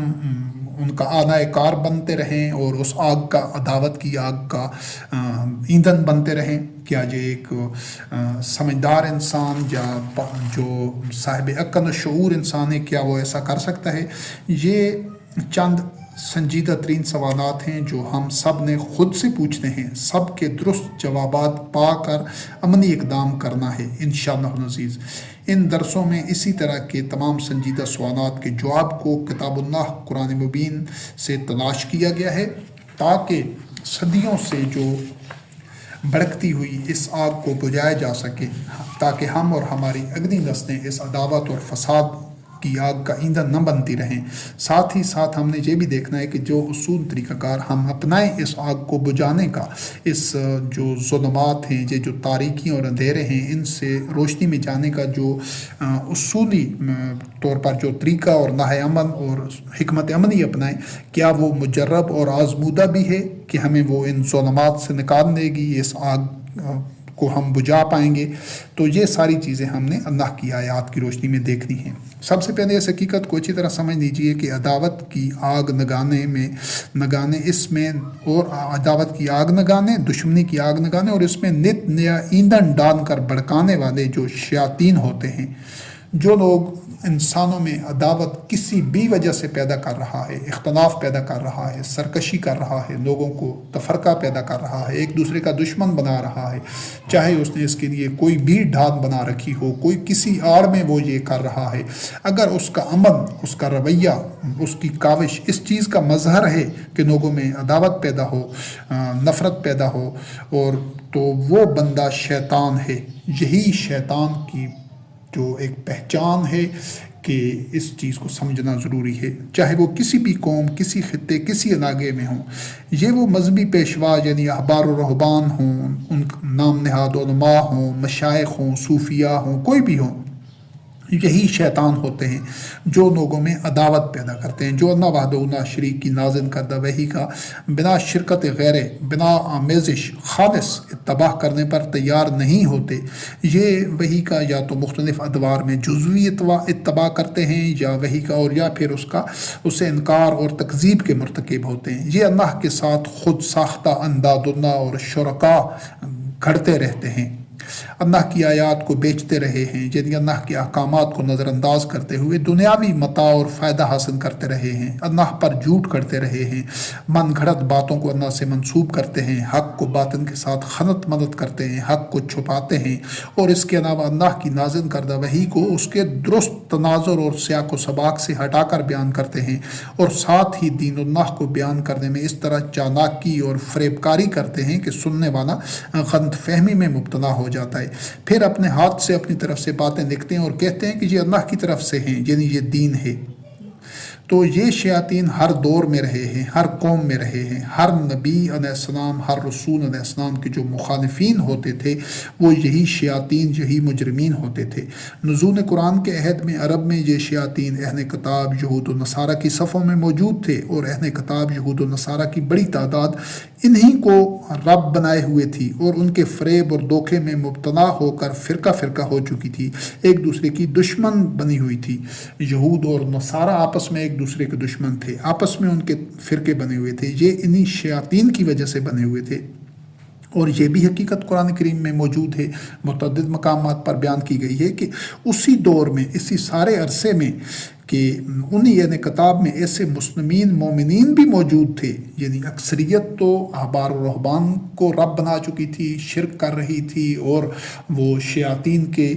ان کا آنائے کار بنتے رہیں اور اس آگ کا، عداوت کی آگ کا ایندھن بنتے رہیں؟ کیا یہ ایک سمجھدار انسان یا جو صاحب عقل و شعور انسان ہے، کیا وہ ایسا کر سکتا ہے؟ یہ چند سنجیدہ ترین سوالات ہیں جو ہم سب نے خود سے پوچھنے ہیں، سب کے درست جوابات پا کر عملی اقدام کرنا ہے انشاءاللہ عزیز۔ ان درسوں میں اسی طرح کے تمام سنجیدہ سوالات کے جواب کو کتاب اللہ قرآن مبین سے تلاش کیا گیا ہے، تاکہ صدیوں سے جو بھڑکتی ہوئی اس آگ کو بجھایا جا سکے، تاکہ ہم اور ہماری اگلی نسلیں اس عداوت اور فساد کی آگ کا ایندھن نہ بنتی رہیں۔ ساتھ ہی ساتھ ہم نے یہ بھی دیکھنا ہے کہ جو اصول طریقہ کار ہم اپنائیں اس آگ کو بجھانے کا، اس جو ظلمات ہیں، یہ جو تاریکیاں اور اندھیرے ہیں، ان سے روشنی میں جانے کا جو اصولی طور پر جو طریقہ اور نہج عمل اور حکمت عملی اپنائیں، کیا وہ مجرب اور آزمودہ بھی ہے کہ ہمیں وہ ان ظلمات سے نکال دے گی، اس آگ کو ہم بجھا پائیں گے؟ تو یہ ساری چیزیں ہم نے اللہ کی آیات کی روشنی میں دیکھنی ہیں۔ سب سے پہلے اس حقیقت کو اچھی طرح سمجھ لیجیے کہ عداوت کی آگ نگانے اس میں، اور عداوت کی آگ نگانے، دشمنی کی آگ نگانے، اور اس میں نت نیا ایندھن ڈال کر بھڑکانے والے جو شیاطین ہوتے ہیں، جو لوگ انسانوں میں عداوت کسی بھی وجہ سے پیدا کر رہا ہے، اختلاف پیدا کر رہا ہے، سرکشی کر رہا ہے، لوگوں کو تفرقہ پیدا کر رہا ہے، ایک دوسرے کا دشمن بنا رہا ہے، چاہے اس نے اس کے لیے کوئی بھی ڈھال بنا رکھی ہو، کوئی کسی آڑ میں وہ یہ کر رہا ہے، اگر اس کا عمل، اس کا رویہ، اس کی کاوش اس چیز کا مظہر ہے کہ لوگوں میں عداوت پیدا ہو، نفرت پیدا ہو، اور تو وہ بندہ شیطان ہے۔ یہی شیطان کی جو ایک پہچان ہے کہ اس چیز کو سمجھنا ضروری ہے، چاہے وہ کسی بھی قوم، کسی خطے، کسی علاقے میں ہوں، یہ وہ مذہبی پیشوا یعنی احبار و رہبان ہوں، ان نام نہاد علماء ہوں، مشائخ ہوں، صوفیاء ہوں، کوئی بھی ہوں، یہی شیطان ہوتے ہیں جو لوگوں میں عداوت پیدا کرتے ہیں، جو اللہ وحدہ لا شریک کی نازل کردہ وحی کا بنا شرکت غیر، بنا آمیزش، خالص اتباع کرنے پر تیار نہیں ہوتے۔ یہ وحی کا یا تو مختلف ادوار میں جزوی اتباع کرتے ہیں، یا وحی کا، اور یا پھر اسے انکار اور تکذیب کے مرتکب ہوتے ہیں۔ یہ اللہ کے ساتھ خود ساختہ انداد اللہ اور شرکا گھڑتے رہتے ہیں، اللہ کی آیات کو بیچتے رہے ہیں، یعنی اللہ کے احکامات کو نظر انداز کرتے ہوئے دنیاوی متاع اور فائدہ حاصل کرتے رہے ہیں، اللہ پر جھوٹ کرتے رہے ہیں، من گھڑت باتوں کو اللہ سے منسوب کرتے ہیں، حق کو باطن کے ساتھ خلط مدد کرتے ہیں، حق کو چھپاتے ہیں، اور اس کے علاوہ اللہ کی نازل کردہ وحی کو اس کے درست تناظر اور سیاق و سباق سے ہٹا کر بیان کرتے ہیں، اور ساتھ ہی دین اللہ کو بیان کرنے میں اس طرح چالاکی اور فریب کاری کرتے ہیں کہ سننے والا غلط فہمی میں مبتلا ہو جاتا ہے، پھر اپنے ہاتھ سے اپنی طرف سے باتیں لکھتے ہیں اور کہتے ہیں کہ یہ اللہ کی طرف سے ہیں، یعنی یہ دین ہے۔ تو یہ شیاطین ہر دور میں رہے ہیں، ہر قوم میں رہے ہیں، ہر نبی علیہ السلام، ہر رسول علیہ السلام کے جو مخالفین ہوتے تھے وہ یہی شیاطین، یہی مجرمین ہوتے تھے۔ نزول قرآن کے عہد میں عرب میں یہ شیاطین اہل کتاب یہود و نصارہ کی صفوں میں موجود تھے، اور اہل کتاب یہود و نصارہ کی بڑی تعداد انہی کو رب بنائے ہوئے تھی، اور ان کے فریب اور دھوکے میں مبتلا ہو کر فرقہ فرقہ ہو چکی تھی، ایک دوسرے کی دشمن بنی ہوئی تھی۔ یہود اور نصارہ آپس میں ایک دوسرے کے دشمن تھے، آپس میں ان کے فرقے بنے ہوئے تھے، یہ انہی شیاطین کی وجہ سے بنے ہوئے تھے، اور یہ بھی حقیقت قرآن کریم میں موجود ہے، متعدد مقامات پر بیان کی گئی ہے کہ اسی دور میں، اسی سارے عرصے میں، کہ انہی یعنی کتاب میں ایسے مسلمین مومنین بھی موجود تھے، یعنی اکثریت تو احبار و رہبان کو رب بنا چکی تھی، شرک کر رہی تھی، اور وہ شیاطین کے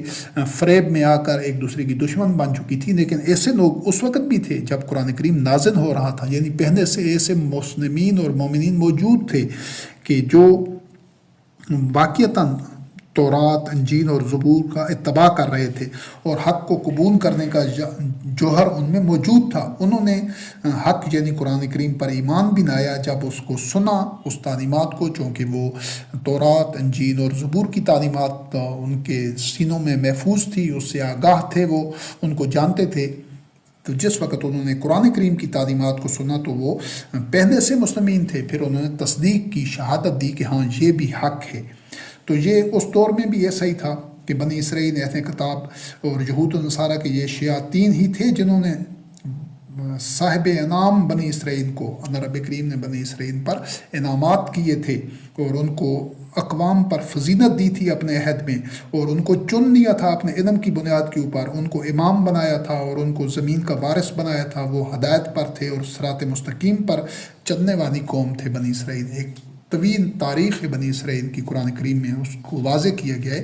فریب میں آ کر ایک دوسرے کی دشمن بن چکی تھی، لیکن ایسے لوگ اس وقت بھی تھے جب قرآن کریم نازل ہو رہا تھا، یعنی پہلے سے ایسے مسلمین اور مومنین موجود تھے کہ جو واقعتاً تورات، انجیل اور زبور کا اتباع کر رہے تھے، اور حق کو قبول کرنے کا جوہر ان میں موجود تھا۔ انہوں نے حق یعنی قرآن کریم پر ایمان بھی لایا جب اس کو سنا، اس تعلیمات کو، چونکہ وہ تورات، انجیل اور زبور کی تعلیمات ان کے سینوں میں محفوظ تھی، اس سے آگاہ تھے، وہ ان کو جانتے تھے۔ تو جس وقت انہوں نے قرآن کریم کی تعلیمات کو سنا تو وہ پہلے سے مسلمین تھے، پھر انہوں نے تصدیق کی، شہادت دی کہ ہاں یہ بھی حق ہے۔ تو یہ اس دور میں بھی ایسا ہی تھا کہ بنی اسرائیل، اہل کتاب اور یہود و نصارہ کے یہ شیاطین ہی تھے جنہوں نے صاحب انعام بنی اسرائیل کو، اللہ رب کریم نے بنی اسرائیل پر انعامات کیے تھے، اور ان کو اقوام پر فضیلت دی تھی اپنے عہد میں، اور ان کو چن لیا تھا اپنے علم کی بنیاد کے اوپر، ان کو امام بنایا تھا اور ان کو زمین کا وارث بنایا تھا، وہ ہدایت پر تھے اور صراط مستقیم پر چلنے والی قوم تھے بنی اسرائیل۔ ایک طویل تاریخ ہے بنی اسرائیل کی، قرآن کریم میں اس کو واضح کیا گیا ہے۔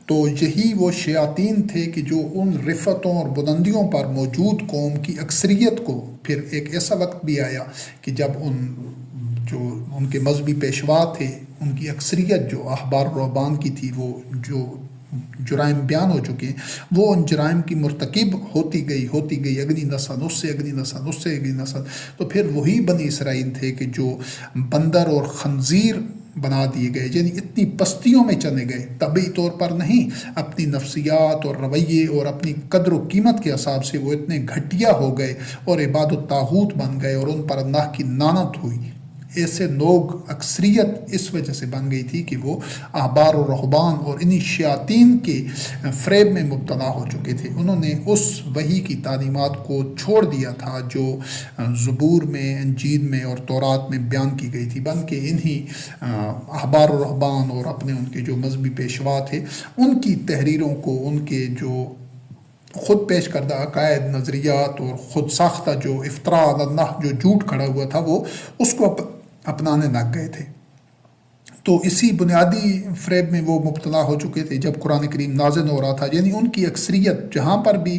تو یہی وہ شیاطین تھے کہ جو ان رفتوں اور بلندیوں پر موجود قوم کی اکثریت کو، پھر ایک ایسا وقت بھی آیا کہ جب ان کے مذہبی پیشوا تھے، ان کی اکثریت جو احبار و رہبان کی تھی، وہ جو جرائم بیان ہو چکے ہیں، وہ ان جرائم کی مرتکب ہوتی گئی اگلی نسل، اس سے اگلی نسل، اس سے اگلی نسل، تو پھر وہی بنی اسرائیل تھے کہ جو بندر اور خنزیر بنا دیے گئے، یعنی اتنی پستیوں میں چلے گئے، طبعی طور پر نہیں، اپنی نفسیات اور رویے اور اپنی قدر و قیمت کے حساب سے وہ اتنے گھٹیا ہو گئے اور عباد الطاغوت بن گئے اور ان پر اللہ کی لعنت ہوئی۔ ایسے لوگ اکثریت اس وجہ سے بن گئی تھی کہ وہ احبار و رہبان اور انہی شیاطین کے فریب میں مبتلا ہو چکے تھے۔ انہوں نے اس وحی کی تعلیمات کو چھوڑ دیا تھا جو زبور میں، انجیل میں اور تورات میں بیان کی گئی تھی، بلکہ انہی احبار و رہبان اور اپنے ان کے جو مذہبی پیشوا تھے ان کی تحریروں کو، ان کے جو خود پیش کردہ عقائد، نظریات اور خود ساختہ جو افتراء علی اللہ جو جھوٹ کھڑا ہوا تھا، وہ اس کو اپنانے لگ گئے تھے۔ تو اسی بنیادی فریب میں وہ مبتلا ہو چکے تھے جب قرآن کریم نازل ہو رہا تھا، یعنی ان کی اکثریت جہاں پر بھی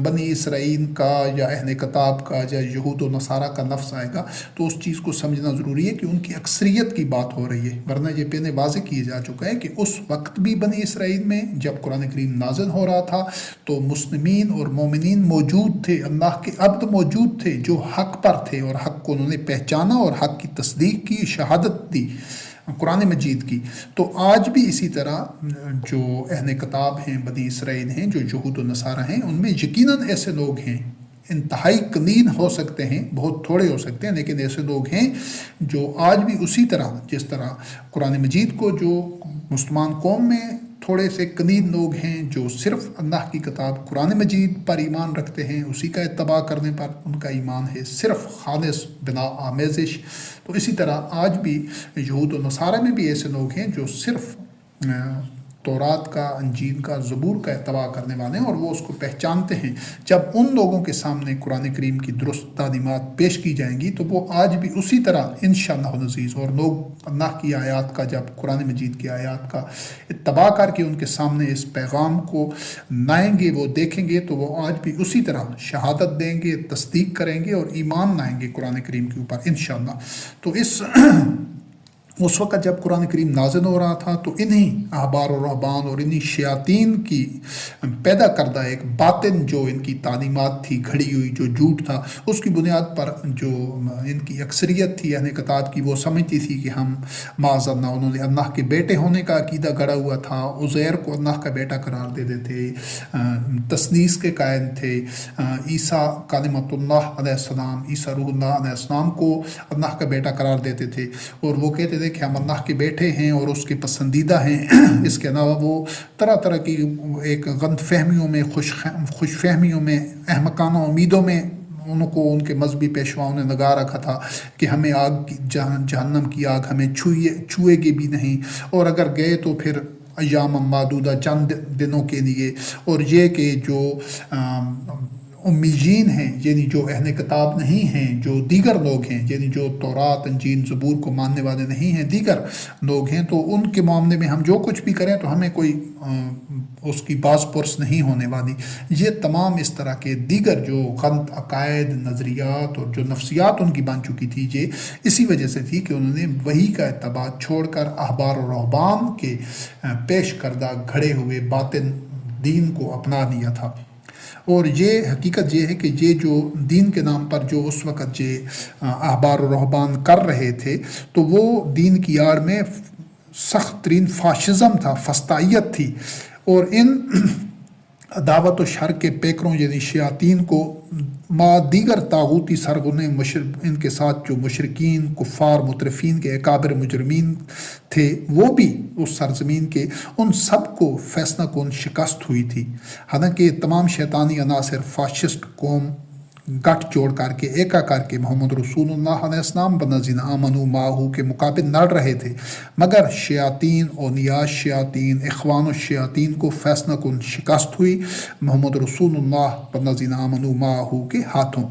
بنی اسرائیل کا یا اہل کتاب کا یا یہود و نصارہ کا لفظ آئے گا تو اس چیز کو سمجھنا ضروری ہے کہ ان کی اکثریت کی بات ہو رہی ہے، ورنہ یہ پہلے واضح کیا جا چکا ہے کہ اس وقت بھی بنی اسرائیل میں جب قرآن کریم نازل ہو رہا تھا تو مسلمین اور مومنین موجود تھے، اللہ کے عبد موجود تھے جو حق پر تھے اور حق کو انہوں نے پہچانا اور حق کی تصدیق کی، شہادت دی قرآن مجید کی۔ تو آج بھی اسی طرح جو اہل کتاب ہیں، بنی اسرائیل ہیں، جو یہود و نصارہ ہیں، ان میں یقیناً ایسے لوگ ہیں، انتہائی قلیل ہو سکتے ہیں، بہت تھوڑے ہو سکتے ہیں، لیکن ایسے لوگ ہیں جو آج بھی اسی طرح جس طرح قرآن مجید کو جو مسلمان قوم میں تھوڑے سے قلیل لوگ ہیں جو صرف اللہ کی کتاب قرآن مجید پر ایمان رکھتے ہیں، اسی کا اتباع کرنے پر ان کا ایمان ہے، صرف خالص بنا آمیزش، تو اسی طرح آج بھی یہود و نصارہ میں بھی ایسے لوگ ہیں جو صرف تورات کا، انجیل کا، زبور کا اتباع کرنے والے ہیں اور وہ اس کو پہچانتے ہیں۔ جب ان لوگوں کے سامنے قرآن کریم کی درست تعلیمات پیش کی جائیں گی تو وہ آج بھی اسی طرح انشاءاللہ العزیز، اور لوگ اللہ کی آیات کا، جب قرآن مجید کی آیات کا اتباع کر کے ان کے سامنے اس پیغام کو لائیں گے، وہ دیکھیں گے تو وہ آج بھی اسی طرح شہادت دیں گے، تصدیق کریں گے اور ایمان لائیں گے قرآن کریم کے اوپر انشاءاللہ۔ تو اس وقت جب قرآن کریم نازل ہو رہا تھا تو انہی احبار و رہبان اور انہی شیاطین کی پیدا کردہ ایک باطن جو ان کی تعلیمات تھی، گھڑی ہوئی جو جھوٹ تھا، اس کی بنیاد پر جو ان کی اکثریت تھی اہل کتاب کی، وہ سمجھتی تھی کہ ہم معاذ اللہ، انہوں نے اللہ کے بیٹے ہونے کا عقیدہ گڑا ہوا تھا، عزیر کو اللہ کا بیٹا قرار دے دیتے، تثلیث کے قائل تھے، عیسیٰ کلمۃ اللہ علیہ السلام، عیسیٰ روح اللہ علیہ السلام کو اللہ کا بیٹا قرار دیتے تھے اور وہ کہتے تھے کہ ہم اللہ کے بیٹے ہیں اور اس کے پسندیدہ ہیں۔ اس کے علاوہ وہ طرح طرح کی ایک غلط فہمیوں میں، خوش فہمیوں میں، احمقانہ امیدوں میں ان کو ان کے مذہبی پیشواؤں نے لگا رکھا تھا کہ ہمیں آگ کی، جہنم کی آگ ہمیں چھوئے گی بھی نہیں، اور اگر گئے تو پھر ایام معدودہ، چند دنوں کے لیے، اور یہ کہ جو امیین ہیں، یعنی جو اہل کتاب نہیں ہیں، جو دیگر لوگ ہیں، یعنی جو تورات، انجیل، زبور کو ماننے والے نہیں ہیں، دیگر لوگ ہیں، تو ان کے معاملے میں ہم جو کچھ بھی کریں تو ہمیں کوئی اس کی باز پرس نہیں ہونے والی۔ یہ تمام اس طرح کے دیگر جو غلط عقائد، نظریات اور جو نفسیات ان کی بن چکی تھی، یہ اسی وجہ سے تھی کہ انہوں نے وحی کا اتباع چھوڑ کر احبار و رہبان کے پیش کردہ گھڑے ہوئے باطن دین کو اپنا لیا تھا۔ اور یہ حقیقت یہ ہے کہ یہ جو دین کے نام پر جو اس وقت یہ احبار و رہبان کر رہے تھے تو وہ دین کی آڑ میں سخت ترین فاشزم تھا، فسطائیت تھی، اور ان دعوت و شر کے پیکروں یعنی شیاطین کو دیگر طاغوتی سرگنے ان کے ساتھ جو مشرکین، کفار، مترفین کے اکابر مجرمین تھے، وہ بھی اس سرزمین کے، ان سب کو فیصلہ کن شکست ہوئی تھی۔ حالانکہ تمام شیطانی عناصر فاشسٹ قوم گٹھ جوڑ کر کے، ایکا کر کے محمد رسول اللہ علیہ السلام بنظین آمنو معہو کے مقابل لڑ رہے تھے، مگر شیاطین، اولیاء شیاطین، اخوان الشیاطین کو فیصلہ کن شکست ہوئی محمد رسول اللہ بنظین آمنو معہو کے ہاتھوں۔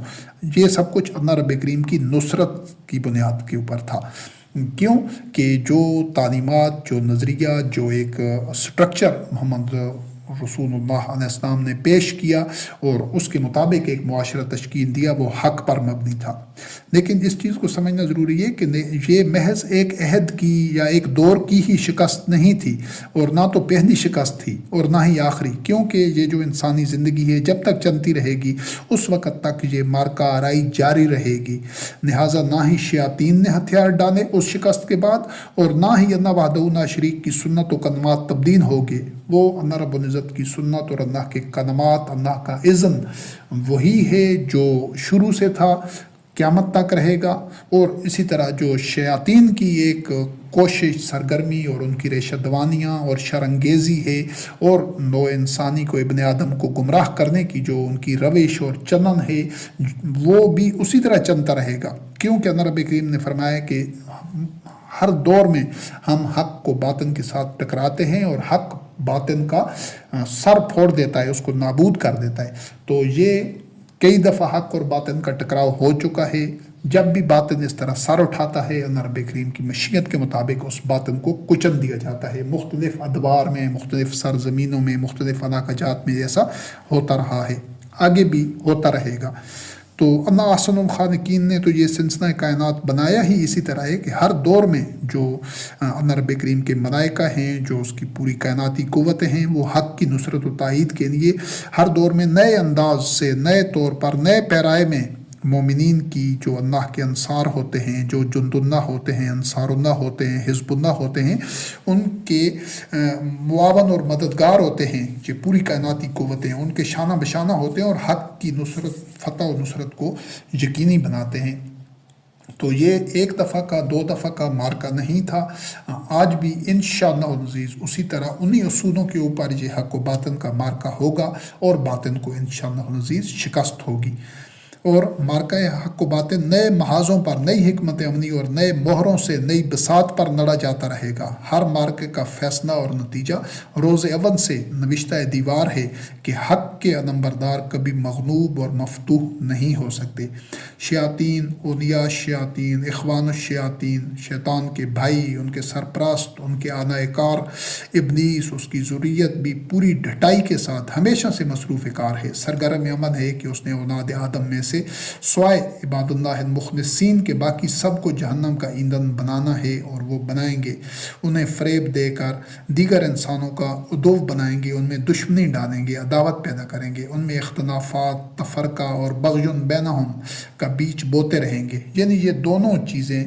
یہ سب کچھ اللہ رب کریم کی نصرت کی بنیاد کے اوپر تھا۔ کیوں کہ جو تعلیمات، جو نظریہ، جو ایک سٹرکچر محمد رسول اللہ علیہ السلام نے پیش کیا اور اس کے مطابق ایک معاشرہ تشکیل دیا، وہ حق پر مبنی تھا۔ لیکن اس چیز کو سمجھنا ضروری ہے کہ یہ محض ایک عہد کی یا ایک دور کی ہی شکست نہیں تھی، اور نہ تو پہلی شکست تھی اور نہ ہی آخری، کیونکہ یہ جو انسانی زندگی ہے جب تک چلتی رہے گی اس وقت تک یہ مارکہ آرائی جاری رہے گی۔ لہٰذا نہ ہی شیاطین نے ہتھیار ڈالے اس شکست کے بعد، اور نہ ہی اللہ وحدہ لا شریک کی سنت و کلمات تبدیل ہوگے۔ وہ اللہ رب العزت کی سنت اور اللہ کے کلمات، اللہ کا اذن وہی ہے جو شروع سے تھا، قیامت تک رہے گا۔ اور اسی طرح جو شیاطین کی ایک کوشش، سرگرمی اور ان کی ریشہ دوانیاں اور شرانگیزی ہے، اور نوع انسانی کو، ابن آدم کو گمراہ کرنے کی جو ان کی روش اور چلن ہے، وہ بھی اسی طرح چلتا رہے گا، کیونکہ اللہ رب کریم نے فرمایا کہ ہر دور میں ہم حق کو باطن کے ساتھ ٹکراتے ہیں، اور حق باطن کا سر پھوڑ دیتا ہے، اس کو نابود کر دیتا ہے۔ تو یہ کئی دفعہ حق اور باطن کا ٹکراؤ ہو چکا ہے۔ جب بھی باطن اس طرح سر اٹھاتا ہے، اللہ رب کریم کی مشیت کے مطابق اس باطن کو کچل دیا جاتا ہے۔ مختلف ادوار میں، مختلف سرزمینوں میں، مختلف علاقہ جات میں ایسا ہوتا رہا ہے، آگے بھی ہوتا رہے گا۔ تو اللہ احسن الخالقین نے تو یہ سلسلہ کائنات بنایا ہی اسی طرح ہے کہ ہر دور میں جو اللہ رب کریم کے ملائکہ ہیں، جو اس کی پوری کائناتی قوتیں ہیں، وہ حق کی نصرت و تائید کے لیے ہر دور میں نئے انداز سے، نئے طور پر، نئے پیرائے میں مومنین کی، جو اللہ کے انصار ہوتے ہیں، جو جند اللہ ہوتے ہیں، انصار اللہ ہوتے ہیں، حزب اللہ ہوتے ہیں، ان کے معاون اور مددگار ہوتے ہیں، جو پوری کائناتی قوتیں ان کے شانہ بشانہ ہوتے ہیں، اور حق کی نصرت، فتح و نصرت کو یقینی بناتے ہیں۔ تو یہ ایک دفعہ کا، دو دفعہ کا مارکہ نہیں تھا، آج بھی انشاءاللہ العزیز اسی طرح انہی اصولوں کے اوپر یہ حق و باطن کا مارکہ ہوگا، اور باطن کو انشاءاللہ العزیز شکست ہوگی۔ اور مارکہ حق و باطن نئے محاذوں پر، نئی حکمت عملی اور نئے مہروں سے، نئی بساط پر لڑا جاتا رہے گا۔ ہر مارکے کا فیصلہ اور نتیجہ روز اول سے نوشتہ دیوار ہے کہ حق کے علمبردار کبھی مغلوب اور مفتوح نہیں ہو سکتے۔ شیاطین، اولیاء شیاطین، اخوان الشیاطین، شیطان کے بھائی، ان کے سرپرست، ان کے آنائے کار ابلیس، اس کی ذریت بھی پوری ڈھٹائی کے ساتھ ہمیشہ سے مصروف کار ہے۔ سرگرم عمل ہے کہ اس نے اولاد آدم میں سے سوائے عباد اللہ المخلصین کے باقی سب کو جہنم کا ایندھن بنانا ہے، اور وہ بنائیں گے۔ انہیں فریب دے کر دیگر انسانوں کا عدو بنائیں گے، ان میں دشمنی ڈالیں گے، عداوت پیدا کریں گے، ان میں اختلافات، تفرقہ اور بغی بینہم کا بیچ بوتے رہیں گے۔ یعنی یہ دونوں چیزیں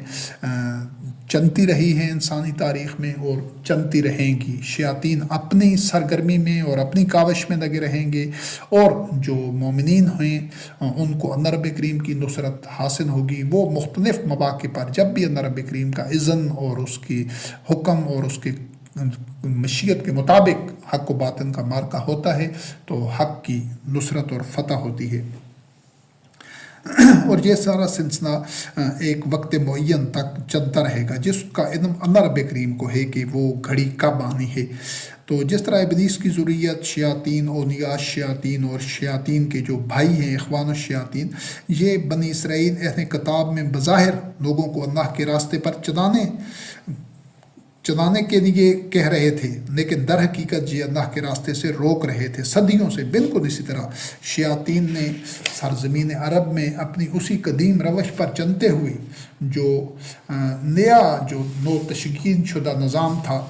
چلتی رہی ہیں انسانی تاریخ میں اور چلتی رہیں گی۔ شیاطین اپنی سرگرمی میں اور اپنی کاوش میں لگے رہیں گے، اور جو مومنین ہیں ان کو اللہ رب کریم کی نصرت حاصل ہوگی۔ وہ مختلف مواقع پر جب بھی اللہ رب کریم کا اذن اور اس کی حکم اور اس کی مشیت کے مطابق حق و باطن کا مارکہ ہوتا ہے تو حق کی نصرت اور فتح ہوتی ہے۔ اور یہ سارا سلسلہ ایک وقت معین تک چلتا رہے گا، جس کا علم اللہ رب کریم کو ہے کہ وہ گھڑی کب آنی ہے۔ تو جس طرح ابلیس کی ذریت، شیاطین، اولیاء شیاطین اور شیاطین کے جو بھائی ہیں اخوان الشیاطین، یہ بنی اسرائیل اہل کتاب میں بظاہر لوگوں کو اللہ کے راستے پر چلانے کے لیے کہہ رہے تھے، لیکن در حقیقت یہ اللہ کے راستے سے روک رہے تھے صدیوں سے۔ بالکل اسی طرح شیاطین نے سرزمین عرب میں اپنی اسی قدیم روش پر چلتے ہوئے جو نیا جو نو تشکیل شدہ نظام تھا،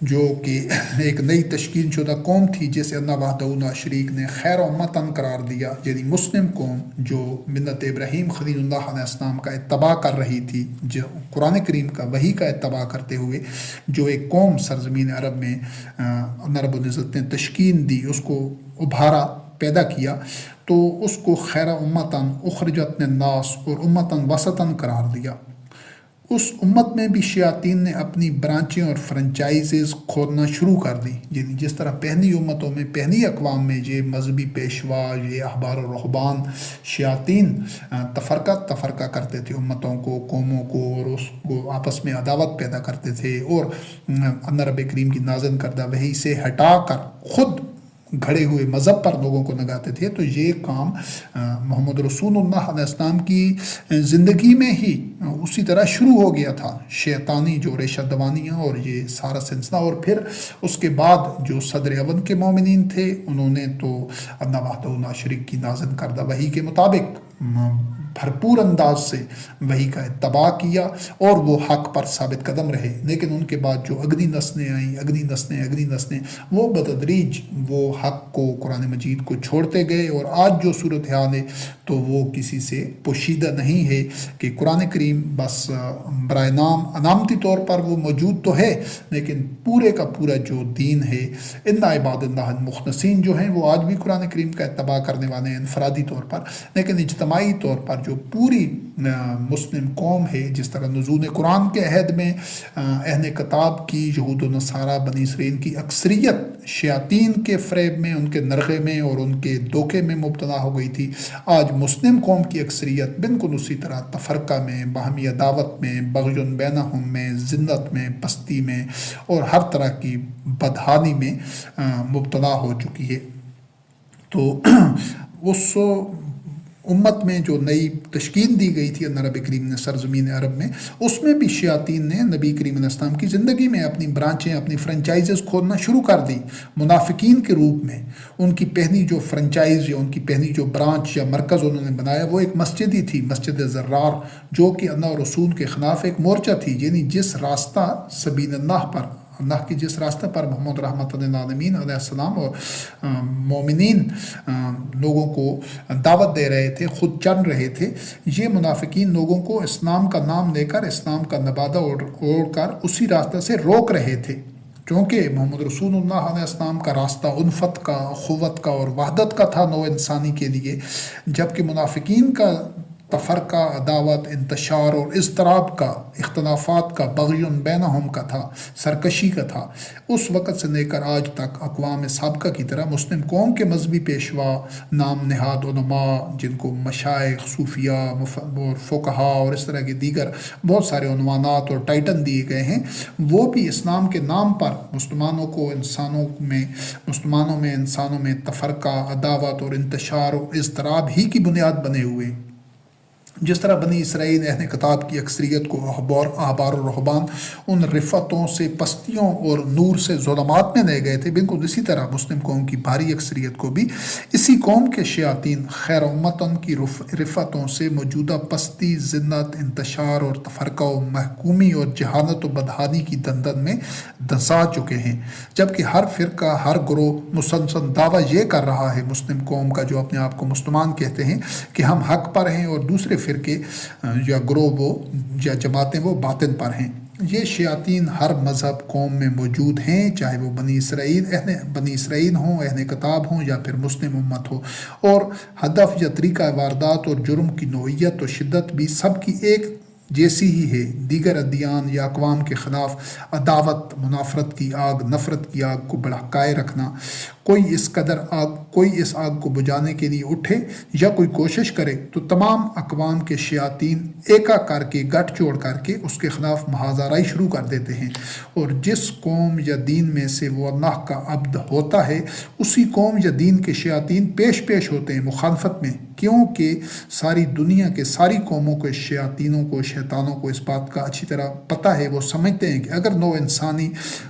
جو کہ ایک نئی تشکیل شدہ قوم تھی جسے اللہ وحدہ لا شریک نے خیر امتن قرار دیا، یعنی مسلم قوم جو ملت ابراہیم خلیل اللہ علیہ السلام کا اتباع کر رہی تھی، جو قرآن کریم کا وحی کا اتباع کرتے ہوئے جو ایک قوم سرزمین عرب میں اللہ رب العزت نے تشکیل دی، اس کو ابھارا، پیدا کیا، تو اس کو خیر امتن اخرجت للناس اور امتن وسطن قرار دیا۔ اس امت میں بھی شیاطین نے اپنی برانچیں اور فرنچائزز کھولنا شروع کر دی، یعنی جس طرح پہلی امتوں میں، پہلی اقوام میں یہ مذہبی پیشوا، یہ احبار و رہبان، شیاطین تفرقہ کرتے تھے امتوں کو، قوموں کو، اور اس کو آپس میں عداوت پیدا کرتے تھے، اور اللہ رب کریم کی نازل کردہ وحی سے ہٹا کر خود گھڑے ہوئے مذہب پر لوگوں کو لگاتے تھے، تو یہ کام محمد رسول اللہ علیہ السلام کی زندگی میں ہی اسی طرح شروع ہو گیا تھا، شیطانی جو ریشہ دوانیاں اور یہ سارا سلسلہ۔ اور پھر اس کے بعد جو صدر اول کے مومنین تھے انہوں نے تو اللہ وحدہ لا شریک کی نازل کردہ وحی کے مطابق بھرپور انداز سے وحی کا اتباع کیا اور وہ حق پر ثابت قدم رہے، لیکن ان کے بعد جو اگلی نسلیں آئیں، اگلی نسلیں وہ بتدریج وہ حق کو، قرآن مجید کو چھوڑتے گئے۔ اور آج جو صورتحال ہے تو وہ کسی سے پوشیدہ نہیں ہے کہ قرآن کریم بس برائے نام علامتی طور پر وہ موجود تو ہے، لیکن پورے کا پورا جو دین ہے ان عباد اللہ المخلصین جو ہیں وہ آج بھی قرآن کریم کا اتباع کرنے والے ہیں انفرادی طور پر، لیکن اجتماعی طور پر جو پوری مسلم قوم ہے، جس طرح نزول قرآن کے عہد میں اہل کتاب کی یہود و نصارہ بنی اسرائیل کی اکثریت شیاطین کے فریب میں، ان کے نرغے میں اور ان کے دھوکے میں مبتلا ہو گئی تھی، آج مسلم قوم کی اکثریت بالکل اسی طرح تفرقہ میں، باہمی عداوت میں، بغی بینہم میں، ذلت میں، پستی میں اور ہر طرح کی بدحالی میں مبتلا ہو چکی ہے۔ تو اس امت میں جو نئی تشکیل دی گئی تھی اللہ رب کریم نے سرزمین عرب میں، اس میں بھی شیاطین نے نبی کریم علیہ السلام کی زندگی میں اپنی برانچیں، اپنی فرنچائزز کھولنا شروع کر دی منافقین کے روپ میں۔ ان کی پہلی جو فرنچائز یا ان کی پہلی جو برانچ یا مرکز انہوں نے بنایا وہ ایک مسجد ہی تھی، مسجد زرار، جو کہ اللہ اور رسول کے خلاف ایک مورچہ تھی، یعنی جس راستہ سبیل اللہ پر، اللہ کی جس راستہ پر محمد رحمت للعالمین علیہ السلام اور مومنین لوگوں کو دعوت دے رہے تھے، خود چل رہے تھے، یہ منافقین لوگوں کو اسلام کا نام لے کر، اسلام کا نبادہ اوڑھ کر اسی راستہ سے روک رہے تھے، چونکہ محمد رسول اللہ علیہ السلام کا راستہ الفت کا، اخوت کا اور وحدت کا تھا نوع انسانی کے لیے، جبکہ منافقین کا تفرقہ، عداوت، انتشار اور اضطراب کا، اختلافات کا، بغی بینہم کا تھا، سرکشی کا تھا۔ اس وقت سے لے کر آج تک اقوام سابقہ کی طرح مسلم قوم کے مذہبی پیشوا، نام نہاد علماء جن کو مشائخ، صوفیاء اور فقہا اور اس طرح کے دیگر بہت سارے عنوانات اور ٹائٹل دیے گئے ہیں، وہ بھی اسلام کے نام پر مسلمانوں میں انسانوں میں تفرقہ، عداوت اور انتشار اور اضطراب ہی کی بنیاد بنے ہوئے۔ جس طرح بنی اسرائیل اہل کتاب کی اکثریت کو احبار و رہبان ان رفتوں سے، پستیوں اور نور سے ظلمات میں لے گئے تھے، بالکل اسی طرح مسلم قوم کی بھاری اکثریت کو بھی اسی قوم کے شیاطین خیر امتن کی رفتوں سے موجودہ پستی، ذلت، انتشار اور تفرقہ و محکومی اور جہالت و بدحالی کی دندن میں دھنسا چکے ہیں، جبکہ ہر فرقہ، ہر گروہ مسلسل دعویٰ یہ کر رہا ہے مسلم قوم کا، جو اپنے آپ کو مسلمان کہتے ہیں، کہ ہم حق پر ہیں اور دوسرے فرقے یا گروہ وہ یا جماعتیں وہ باطل پر ہیں۔ یہ شیاطین ہر مذہب، قوم میں موجود ہیں، چاہے وہ بنی اسرائیل ہوں، اہل کتاب ہوں یا پھر مسلم امت ہو، اور ہدف یا طریقہ واردات اور جرم کی نوعیت و شدت بھی سب کی ایک جیسی ہی ہے۔ دیگر ادیان یا اقوام کے خلاف عداوت، منافرت کی آگ، نفرت کی آگ کو بھڑکائے رکھنا، کوئی اس آگ کو بجھانے کے لیے اٹھے یا کوئی کوشش کرے تو تمام اقوام کے شیاطین ایکا کر کے، گٹھ جوڑ کر کے اس کے خلاف محاذ آرائی شروع کر دیتے ہیں، اور جس قوم یا دین میں سے وہ اللہ کا عبد ہوتا ہے اسی قوم یا دین کے شیاطین پیش ہوتے ہیں مخالفت میں، کیونکہ ساری دنیا کے ساری قوموں کے شیطانوں کو اس بات کا اچھی طرح پتہ ہے، وہ سمجھتے ہیں کہ اگر نوع انسانی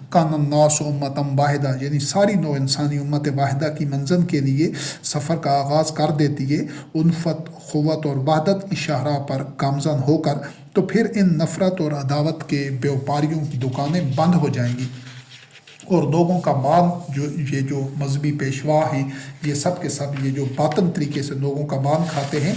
کان الناس امتم واحدہ، یعنی ساری نوع انسانی امت واحدہ کی منزل کے لیے سفر کا آغاز کر دیتی ہے الفت، قوت اور وحدت کی شاہراہ پر گامزن ہو کر، تو پھر ان نفرت اور عداوت کے بیوپاریوں کی دکانیں بند ہو جائیں گی، اور لوگوں کا مال، یہ جو مذہبی پیشوا ہیں، یہ سب کے سب یہ جو باطن طریقے سے لوگوں کا مال کھاتے ہیں،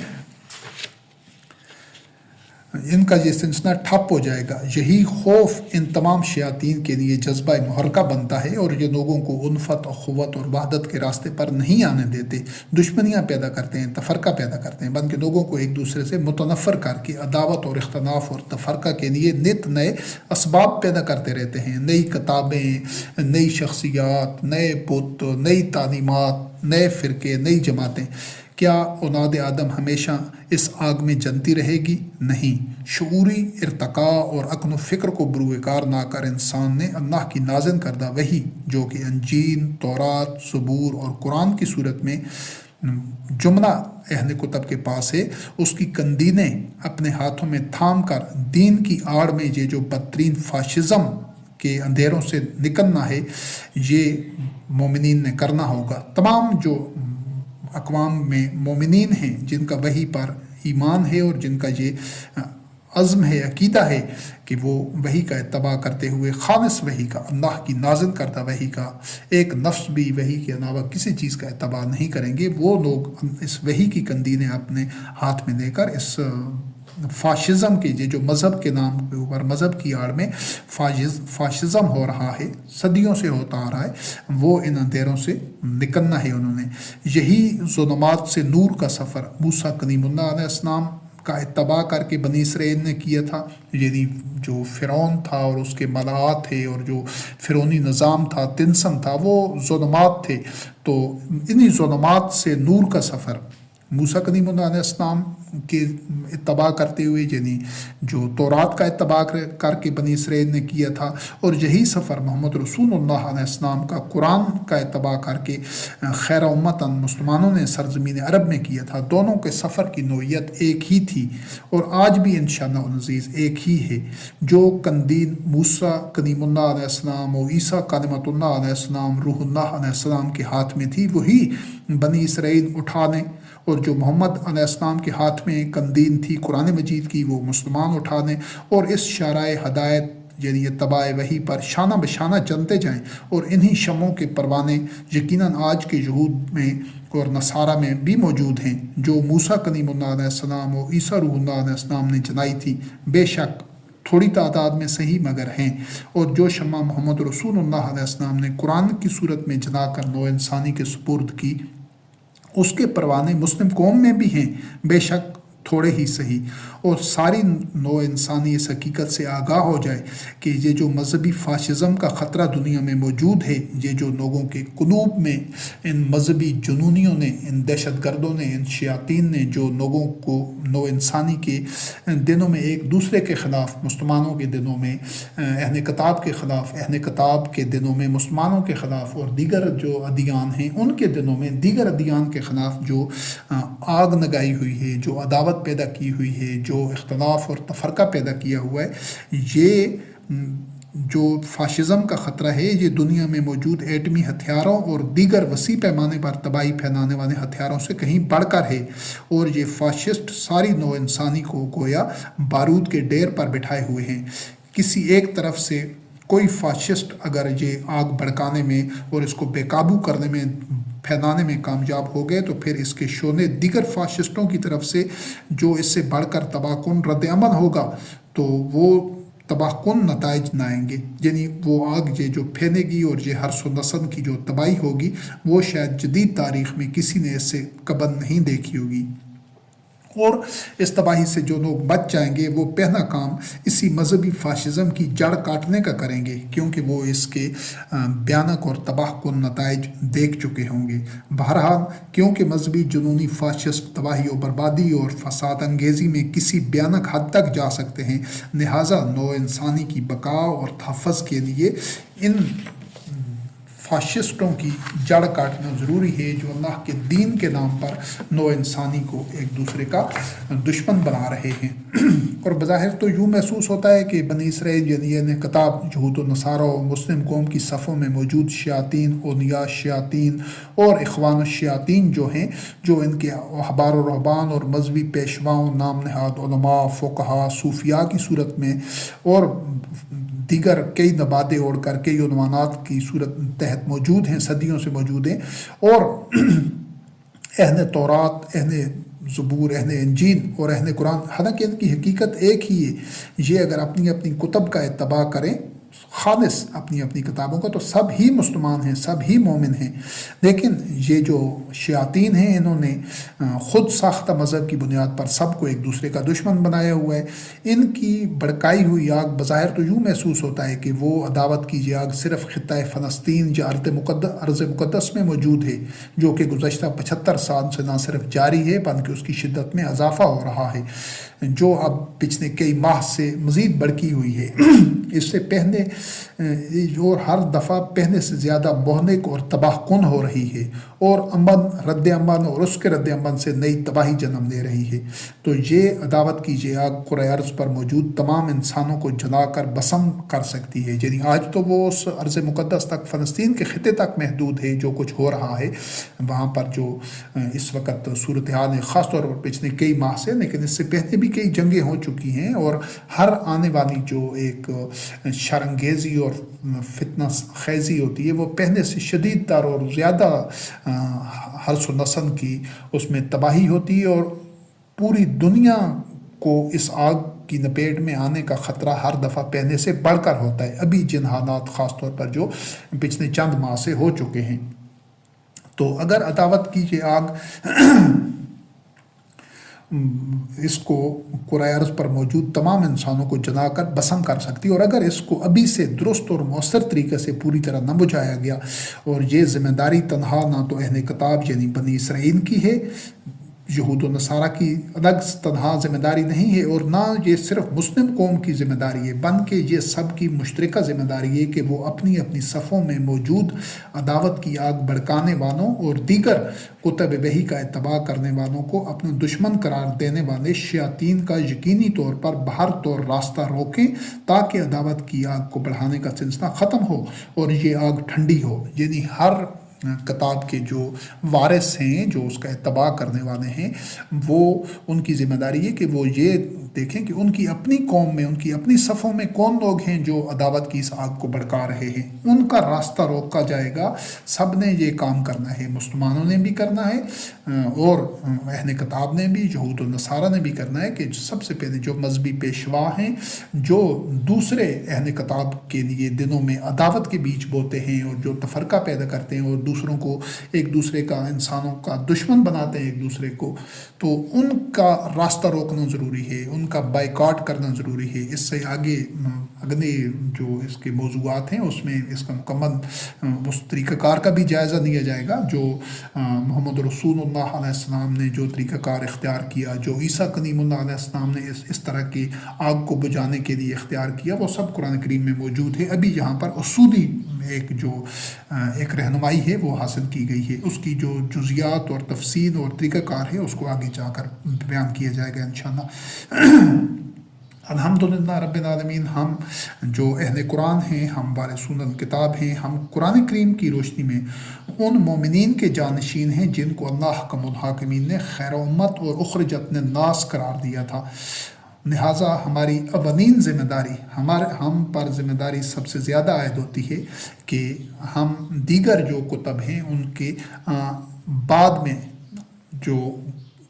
ان کا یہ سلسلہ ٹھپ ہو جائے گا۔ یہی خوف ان تمام شیاطین کے لیے جذبہ محرکہ بنتا ہے، اور یہ لوگوں کو الفت، اخوت اور وحدت کے راستے پر نہیں آنے دیتے، دشمنیاں پیدا کرتے ہیں، تفرقہ پیدا کرتے ہیں، بلکہ لوگوں کو ایک دوسرے سے متنفر کر کے عداوت اور اختلاف اور تفرقہ کے لیے نت نئے اسباب پیدا کرتے رہتے ہیں، نئی کتابیں، نئی شخصیات، نئے بت، نئی تعلیمات، نئے فرقے، نئی جماعتیں، کیا اولاد آدم ہمیشہ اس آگ میں جلتی رہے گی؟ نہیں۔ شعوری ارتقاء اور عقل و فکر کو بروئے کار نہ کر انسان نے اللہ کی نازل کردہ وحی جو کہ انجیل، تورات، زبور اور قرآن کی صورت میں جملہ اہل کتب کے پاس ہے، اس کی کندینیں اپنے ہاتھوں میں تھام کر دین کی آڑ میں یہ جو بدترین فاشزم کے اندھیروں سے نکلنا ہے یہ مومنین نے کرنا ہوگا۔ تمام جو اقوام میں مومنین ہیں جن کا وحی پر ایمان ہے اور جن کا یہ عزم ہے، عقیدہ ہے کہ وہ وحی کا اتباع کرتے ہوئے خالص وحی کا، اللہ کی نازل کردہ وحی کا، ایک نفس بھی وحی کے علاوہ کسی چیز کا اتباع نہیں کریں گے، وہ لوگ اس وحی کی کندینیں اپنے ہاتھ میں لے کر اس فاشزم کے جو مذہب کے نام کے اوپر مذہب کی آڑ میں فاشزم ہو رہا ہے، صدیوں سے ہوتا آ رہا ہے، وہ ان اندھیروں سے نکلنا ہے انہوں نے۔ یہی ظلمات سے نور کا سفر موسیٰ کلیم اللہ علیہ السلام کا اتباع کر کے بنی اسرائیل نے کیا تھا، یعنی جو فرعون تھا اور اس کے ملاعات تھے اور جو فرعونی نظام تھا، تنسن تھا، وہ ظلمات تھے، تو انہی ظلمات سے نور کا سفر موسیٰ کلیم اللہ علیہ السلام کے اتباع کرتے ہوئے، یعنی جو تورات کا اتباع کر کے بنی اسرائیل نے کیا تھا، اور یہی سفر محمد رسول اللہ علیہ السلام کا قرآن کا اتباع کر کے خیر امتاً مسلمانوں نے سرزمین عرب میں کیا تھا۔ دونوں کے سفر کی نوعیت ایک ہی تھی اور آج بھی انشاءاللہ العزیز ایک ہی ہے۔ جو کندین موسیٰ کلیم اللہ علیہ السلام اور عیسیٰ کلمۃ اللہ علیہ السلام روح اللہ علیہ السلام کے ہاتھ میں تھی، وہی بنی اسرائیل اٹھانے، اور جو محمد علیہ السلام کے ہاتھ میں کندین تھی قرآن مجید کی، وہ مسلمان اٹھانے اور اس شارع ہدایت یعنی اتباع وحی پر شانہ بشانہ چلتے جائیں، اور انہی شمعوں کے پروانے یقیناً آج کے یہود میں اور نصارہ میں بھی موجود ہیں، جو موسیٰ کلیم اللہ علیہ السلام اور عیسیٰ روح اللہ علیہ السلام نے جلائی تھی، بے شک تھوڑی تعداد میں صحیح مگر ہیں، اور جو شمع محمد رسول اللہ علیہ السلام نے قرآن کی صورت میں جلا کر نوع انسانی کے سپرد کی، اس کے پروانے مسلم قوم میں بھی ہیں، بے شک تھوڑے ہی صحیح، اور ساری نوع انسانی اس حقیقت سے آگاہ ہو جائے کہ یہ جو مذہبی فاشزم کا خطرہ دنیا میں موجود ہے، یہ جو لوگوں کے قلوب میں ان مذہبی جنونیوں نے، ان دہشت گردوں نے، ان شیاطین نے جو لوگوں کو نوع انسانی کے دنوں میں ایک دوسرے کے خلاف، مسلمانوں کے دنوں میں اہل کتاب کے خلاف، اہل کتاب کے دنوں میں مسلمانوں کے خلاف، اور دیگر جو ادیان ہیں ان کے دنوں میں دیگر ادیان کے خلاف جو آگ لگائی ہوئی ہے، جو عداوت پیدا کی ہوئی ہے، جو اختلاف اور تفرقہ پیدا کیا ہوا ہے، یہ جو فاشزم کا خطرہ ہے یہ دنیا میں موجود ایٹمی ہتھیاروں اور دیگر وسیع پیمانے پر تباہی پھیلانے والے ہتھیاروں سے کہیں بڑھ کر ہے، اور یہ فاشسٹ ساری نوع انسانی کو گویا بارود کے ڈیر پر بٹھائے ہوئے ہیں۔ کسی ایک طرف سے کوئی فاشسٹ اگر یہ آگ بھڑکانے میں اور اس کو بے قابو کرنے میں، پھیلانے میں کامیاب ہو گئے، تو پھر اس کے شعلے دیگر فاشسٹوں کی طرف سے جو اس سے بڑھ کر تباہ کن رد عمل ہوگا، تو وہ تباہ کن نتائج نہ آئیں گے، یعنی وہ آگ یہ جو پھیلے گی اور یہ ہر سو نسل کی جو تباہی ہوگی، وہ شاید جدید تاریخ میں کسی نے اس سے قبل نہیں دیکھی ہوگی۔ اور اس تباہی سے جو لوگ بچ جائیں گے، وہ پہلا کام اسی مذہبی فاشزم کی جڑ کاٹنے کا کریں گے، کیونکہ وہ اس کے بھیانک اور تباہ کن نتائج دیکھ چکے ہوں گے۔ بہرحال کیونکہ مذہبی جنونی فاشسٹ تباہی و بربادی اور فساد انگیزی میں کسی بھیانک حد تک جا سکتے ہیں، لہٰذا نوع انسانی کی بقا اور تحفظ کے لیے ان فاشسٹوں کی جڑ کاٹنا ضروری ہے، جو اللہ کے دین کے نام پر نوع انسانی کو ایک دوسرے کا دشمن بنا رہے ہیں۔ اور بظاہر تو یوں محسوس ہوتا ہے کہ بنی اسرائیل یعنی کتاب یہود و نصارہ و مسلم قوم کی صفوں میں موجود شیاطین، اولیاء شیاطین اور اخوان الشیاطین جو ہیں، جو ان کے احبار و رہبان اور مذہبی پیشواؤں، نام نہاد علماء، فقہاء، صوفیاء کی صورت میں، اور دیگر کئی نباتیں اوڑھ کر کئی عنوانات کی صورت تحت موجود ہیں، صدیوں سے موجود ہیں، اور اہل تورات، اہل زبور، اہل انجیل اور اہل قرآن، حالانکہ ان کی حقیقت ایک ہی ہے، یہ اگر اپنی اپنی کتب کا اتباع کریں خالص اپنی اپنی کتابوں کا، تو سب ہی مسلمان ہیں، سب ہی مومن ہیں۔ لیکن یہ جو شیاطین ہیں انہوں نے خود ساختہ مذہب کی بنیاد پر سب کو ایک دوسرے کا دشمن بنایا ہوا ہے۔ ان کی بھڑکائی ہوئی آگ بظاہر تو یوں محسوس ہوتا ہے کہ وہ عداوت کی یہ آگ صرف خطہ فلسطین یا ارض مقدس میں موجود ہے، جو کہ گزشتہ 75 سال سے نہ صرف جاری ہے بلکہ اس کی شدت میں اضافہ ہو رہا ہے، جو اب پچھلے کئی ماہ سے مزید بڑھتی ہوئی ہے۔ اس سے پہلے اور ہر دفعہ پہلے سے زیادہ مہلک اور تباہ کن ہو رہی ہے، اور رد عمل اور اس کے رد عمل سے نئی تباہی جنم لے رہی ہے۔ تو یہ عداوت کی یہ آگ کرۂ ارض پر موجود تمام انسانوں کو جلا کر بسم کر سکتی ہے۔ یعنی آج تو وہ اس ارض مقدس تک، فلسطین کے خطے تک محدود ہے جو کچھ ہو رہا ہے وہاں پر، جو اس وقت صورتحال ہے خاص طور پر پچھلے کئی ماہ سے، لیکن اس سے پہلے بھی کئی جنگیں ہو چکی ہیں، اور ہر آنے والی جو ایک شرنگیزی اور فتنہ خیزی ہوتی ہے وہ پہلے سے شدید تر اور زیادہ حرص و نسل کی اس میں تباہی ہوتی ہے، اور پوری دنیا کو اس آگ کی لپیٹ میں آنے کا خطرہ ہر دفعہ پہلے سے بڑھ کر ہوتا ہے، ابھی جن حالات خاص طور پر جو پچھلے چند ماہ سے ہو چکے ہیں۔ تو اگر عداوت کی یہ آگ اس کو کرۂ ارض پر موجود تمام انسانوں کو جلا کر بسم کر سکتی، اور اگر اس کو ابھی سے درست اور مؤثر طریقے سے پوری طرح نہ بجھایا گیا، اور یہ ذمہ داری تنہا نہ تو اہل کتاب یعنی بنی اسرائیل کی ہے، یہود و نصارہ کی الگ تنہا ذمہ داری نہیں ہے، اور نہ یہ صرف مسلم قوم کی ذمہ داری ہے، بلکہ یہ سب کی مشترکہ ذمہ داری ہے کہ وہ اپنی اپنی صفوں میں موجود عداوت کی آگ بھڑکانے والوں اور دیگر کتب وحی کا اتباع کرنے والوں کو اپنے دشمن قرار دینے والے شیاطین کا یقینی طور پر بہر طور راستہ روکیں، تاکہ عداوت کی آگ کو بڑھانے کا سلسلہ ختم ہو اور یہ آگ ٹھنڈی ہو۔ یعنی ہر کتاب کے جو وارث ہیں، جو اس کا اتباع کرنے والے ہیں، وہ ان کی ذمہ داری ہے کہ وہ یہ دیکھیں کہ ان کی اپنی قوم میں، ان کی اپنی صفوں میں کون لوگ ہیں جو عداوت کی اس آگ کو بھڑکا رہے ہیں، ان کا راستہ روکا جائے گا۔ سب نے یہ کام کرنا ہے، مسلمانوں نے بھی کرنا ہے، اور اہل کتاب نے بھی، یہود و نصارہ نے بھی کرنا ہے، کہ سب سے پہلے جو مذہبی پیشوا ہیں، جو دوسرے اہل کتاب کے لیے دنوں میں عداوت کے بیچ بوتے ہیں اور جو تفرقہ پیدا کرتے ہیں اور دوسروں کو، ایک دوسرے کا، انسانوں کا دشمن بناتے ہیں ایک دوسرے کو، تو ان کا راستہ روکنا ضروری ہے، ان کا بائیکاٹ کرنا ضروری ہے۔ اس سے آگے اگلے جو اس کے موضوعات ہیں اس میں اس کا مکمل اس طریقہ کار کا بھی جائزہ لیا جائے گا، جو محمد رسول اللہ علیہ السلام نے جو طریقہ کار اختیار کیا، جو عیسیٰ کلیم اللہ علیہ السلام نے اس طرح کی آگ کو بجھانے کے لیے اختیار کیا، وہ سب قرآن کریم میں موجود ہے۔ ابھی یہاں پر اصولی ایک رہنمائی ہے وہ حاصل کی گئی ہے، اس کی جو جزیات اور تفصیل اور طریقہ کار ہے اس کو آگے جا کر بیان کیا جائے گا انشاءاللہ۔ الحمدللہ رب العالمین، ہم جو اہل قرآن ہیں، ہم وارثون الکتاب ہیں، ہم قرآن کریم کی روشنی میں ان مومنین کے جانشین ہیں جن کو اللہ حکم الحاکمین نے خیر امت اور اخرجت للناس قرار دیا تھا۔ لہٰذا ہماری اولین ذمہ داری، ہم پر ذمہ داری سب سے زیادہ عائد ہوتی ہے کہ ہم دیگر جو کتب ہیں ان کے بعد میں جو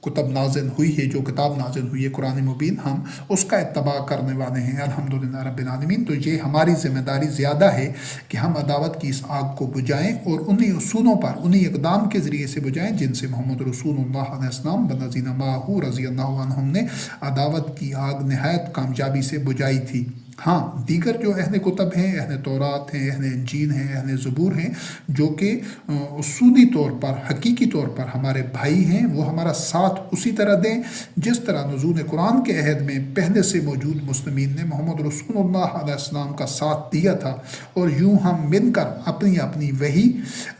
کتب نازل ہوئی ہے، جو کتاب نازل ہوئی ہے قرآن مبین، ہم اس کا اتباع کرنے والے ہیں الحمدللہ رب العالمین۔ تو یہ ہماری ذمہ داری زیادہ ہے کہ ہم عداوت کی اس آگ کو بجھائیں، اور انہی اصولوں پر، انہی اقدام کے ذریعے سے بجھائیں جن سے محمد رسول اللہ علیہ السلام والذین معہ رضی اللہ عنہم نے عداوت کی آگ نہایت کامیابی سے بجھائی تھی۔ ہاں، دیگر جو اہل کتب ہیں، اہل تورات ہیں، اہل انجیل ہیں، اہل زبور ہیں، جو کہ اصولی طور پر، حقیقی طور پر ہمارے بھائی ہیں، وہ ہمارا ساتھ اسی طرح دیں جس طرح نزول قرآن کے عہد میں پہلے سے موجود مسلمین نے محمد رسول اللہ علیہ السلام کا ساتھ دیا تھا، اور یوں ہم مل کر اپنی اپنی وحی،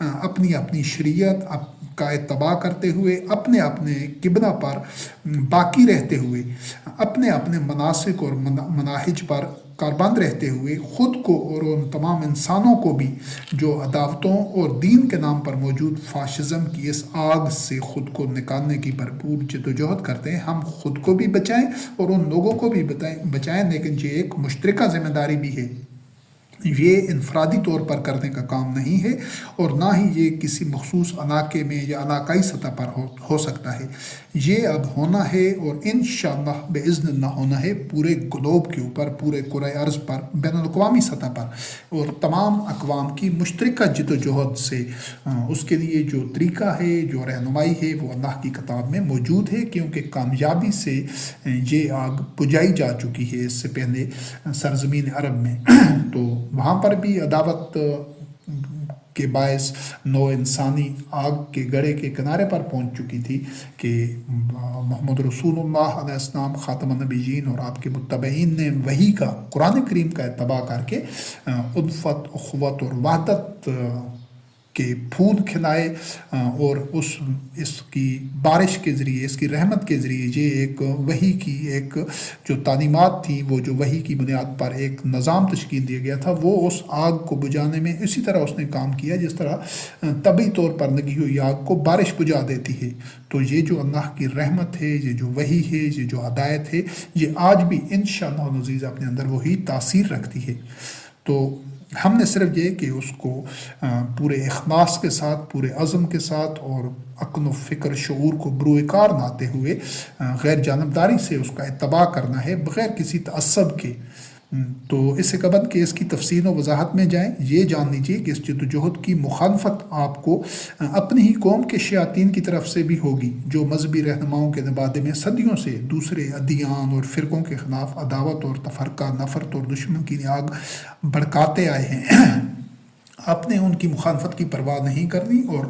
اپنی اپنی شریعت کا اتباع کرتے ہوئے، اپنے اپنے قبلہ پر باقی رہتے ہوئے، اپنے اپنے مناسک اور مناہج پر کاربند رہتے ہوئے، خود کو اور ان تمام انسانوں کو بھی جو عداوتوں اور دین کے نام پر موجود فاشزم کی اس آگ سے خود کو نکالنے کی بھرپور جدوجہد کرتے ہیں، ہم خود کو بھی بچائیں اور ان لوگوں کو بھی بچائیں۔ لیکن یہ ایک مشترکہ ذمہ داری بھی ہے یہ انفرادی طور پر کرنے کا کام نہیں ہے، اور نہ ہی یہ کسی مخصوص علاقے میں یا علاقائی سطح پر ہو سکتا ہے۔ یہ اب ہونا ہے، اور انشاءاللہ باذن اللہ ہونا ہے پورے گلوب کے اوپر، پورے کرۂ ارض پر، بین الاقوامی سطح پر، اور تمام اقوام کی مشترکہ جد و جہد سے اس کے لیے جو طریقہ ہے، جو رہنمائی ہے، وہ اللہ کی کتاب میں موجود ہے، کیونکہ کامیابی سے یہ آگ بجھائی جا چکی ہے اس سے پہلے سرزمین عرب میں۔ تو وہاں پر بھی عداوت کے باعث نو انسانی آگ کے گڑھے کے کنارے پر پہنچ چکی تھی کہ محمد رسول اللہ علیہ السلام خاتم النبیین اور آپ کے متبعین نے وحی کا، قرآن کریم کا اتباع کر کے الفت، اخوت اور وحدت کے پھول کھلائے، اور اس کی بارش کے ذریعے، اس کی رحمت کے ذریعے یہ ایک وحی کی ایک جو تعلیمات تھیں، وہ جو وحی کی بنیاد پر ایک نظام تشکیل دیا گیا تھا، وہ اس آگ کو بجھانے میں اسی طرح اس نے کام کیا جس طرح طبعی طور پر لگی ہوئی آگ کو بارش بجھا دیتی ہے۔ تو یہ جو اللہ کی رحمت ہے، یہ جو وحی ہے، یہ جو ہدایت ہے، یہ آج بھی انشاءاللہ العزیز اپنے اندر وہی تاثیر رکھتی ہے۔ تو ہم نے صرف یہ کہ اس کو پورے اخلاص کے ساتھ، پورے عزم کے ساتھ، اور عقل و فکر شعور کو بروئے کار لاتے ہوئے غیر جانبداری سے اس کا اتباع کرنا ہے، بغیر کسی تعصب کے۔ تو اس سے قبل کہ اس کی تفصیل و وضاحت میں جائیں، یہ جان لیجیے کہ اس جدوجہد کی مخالفت آپ کو اپنی ہی قوم کے شیاطین کی طرف سے بھی ہوگی، جو مذہبی رہنماؤں کے نبادے میں صدیوں سے دوسرے ادیان اور فرقوں کے خلاف عداوت اور تفرقہ، نفرت اور دشمن کی آگ بھڑکاتے آئے ہیں۔ آپ نے ان کی مخالفت کی پرواہ نہیں کرنی، اور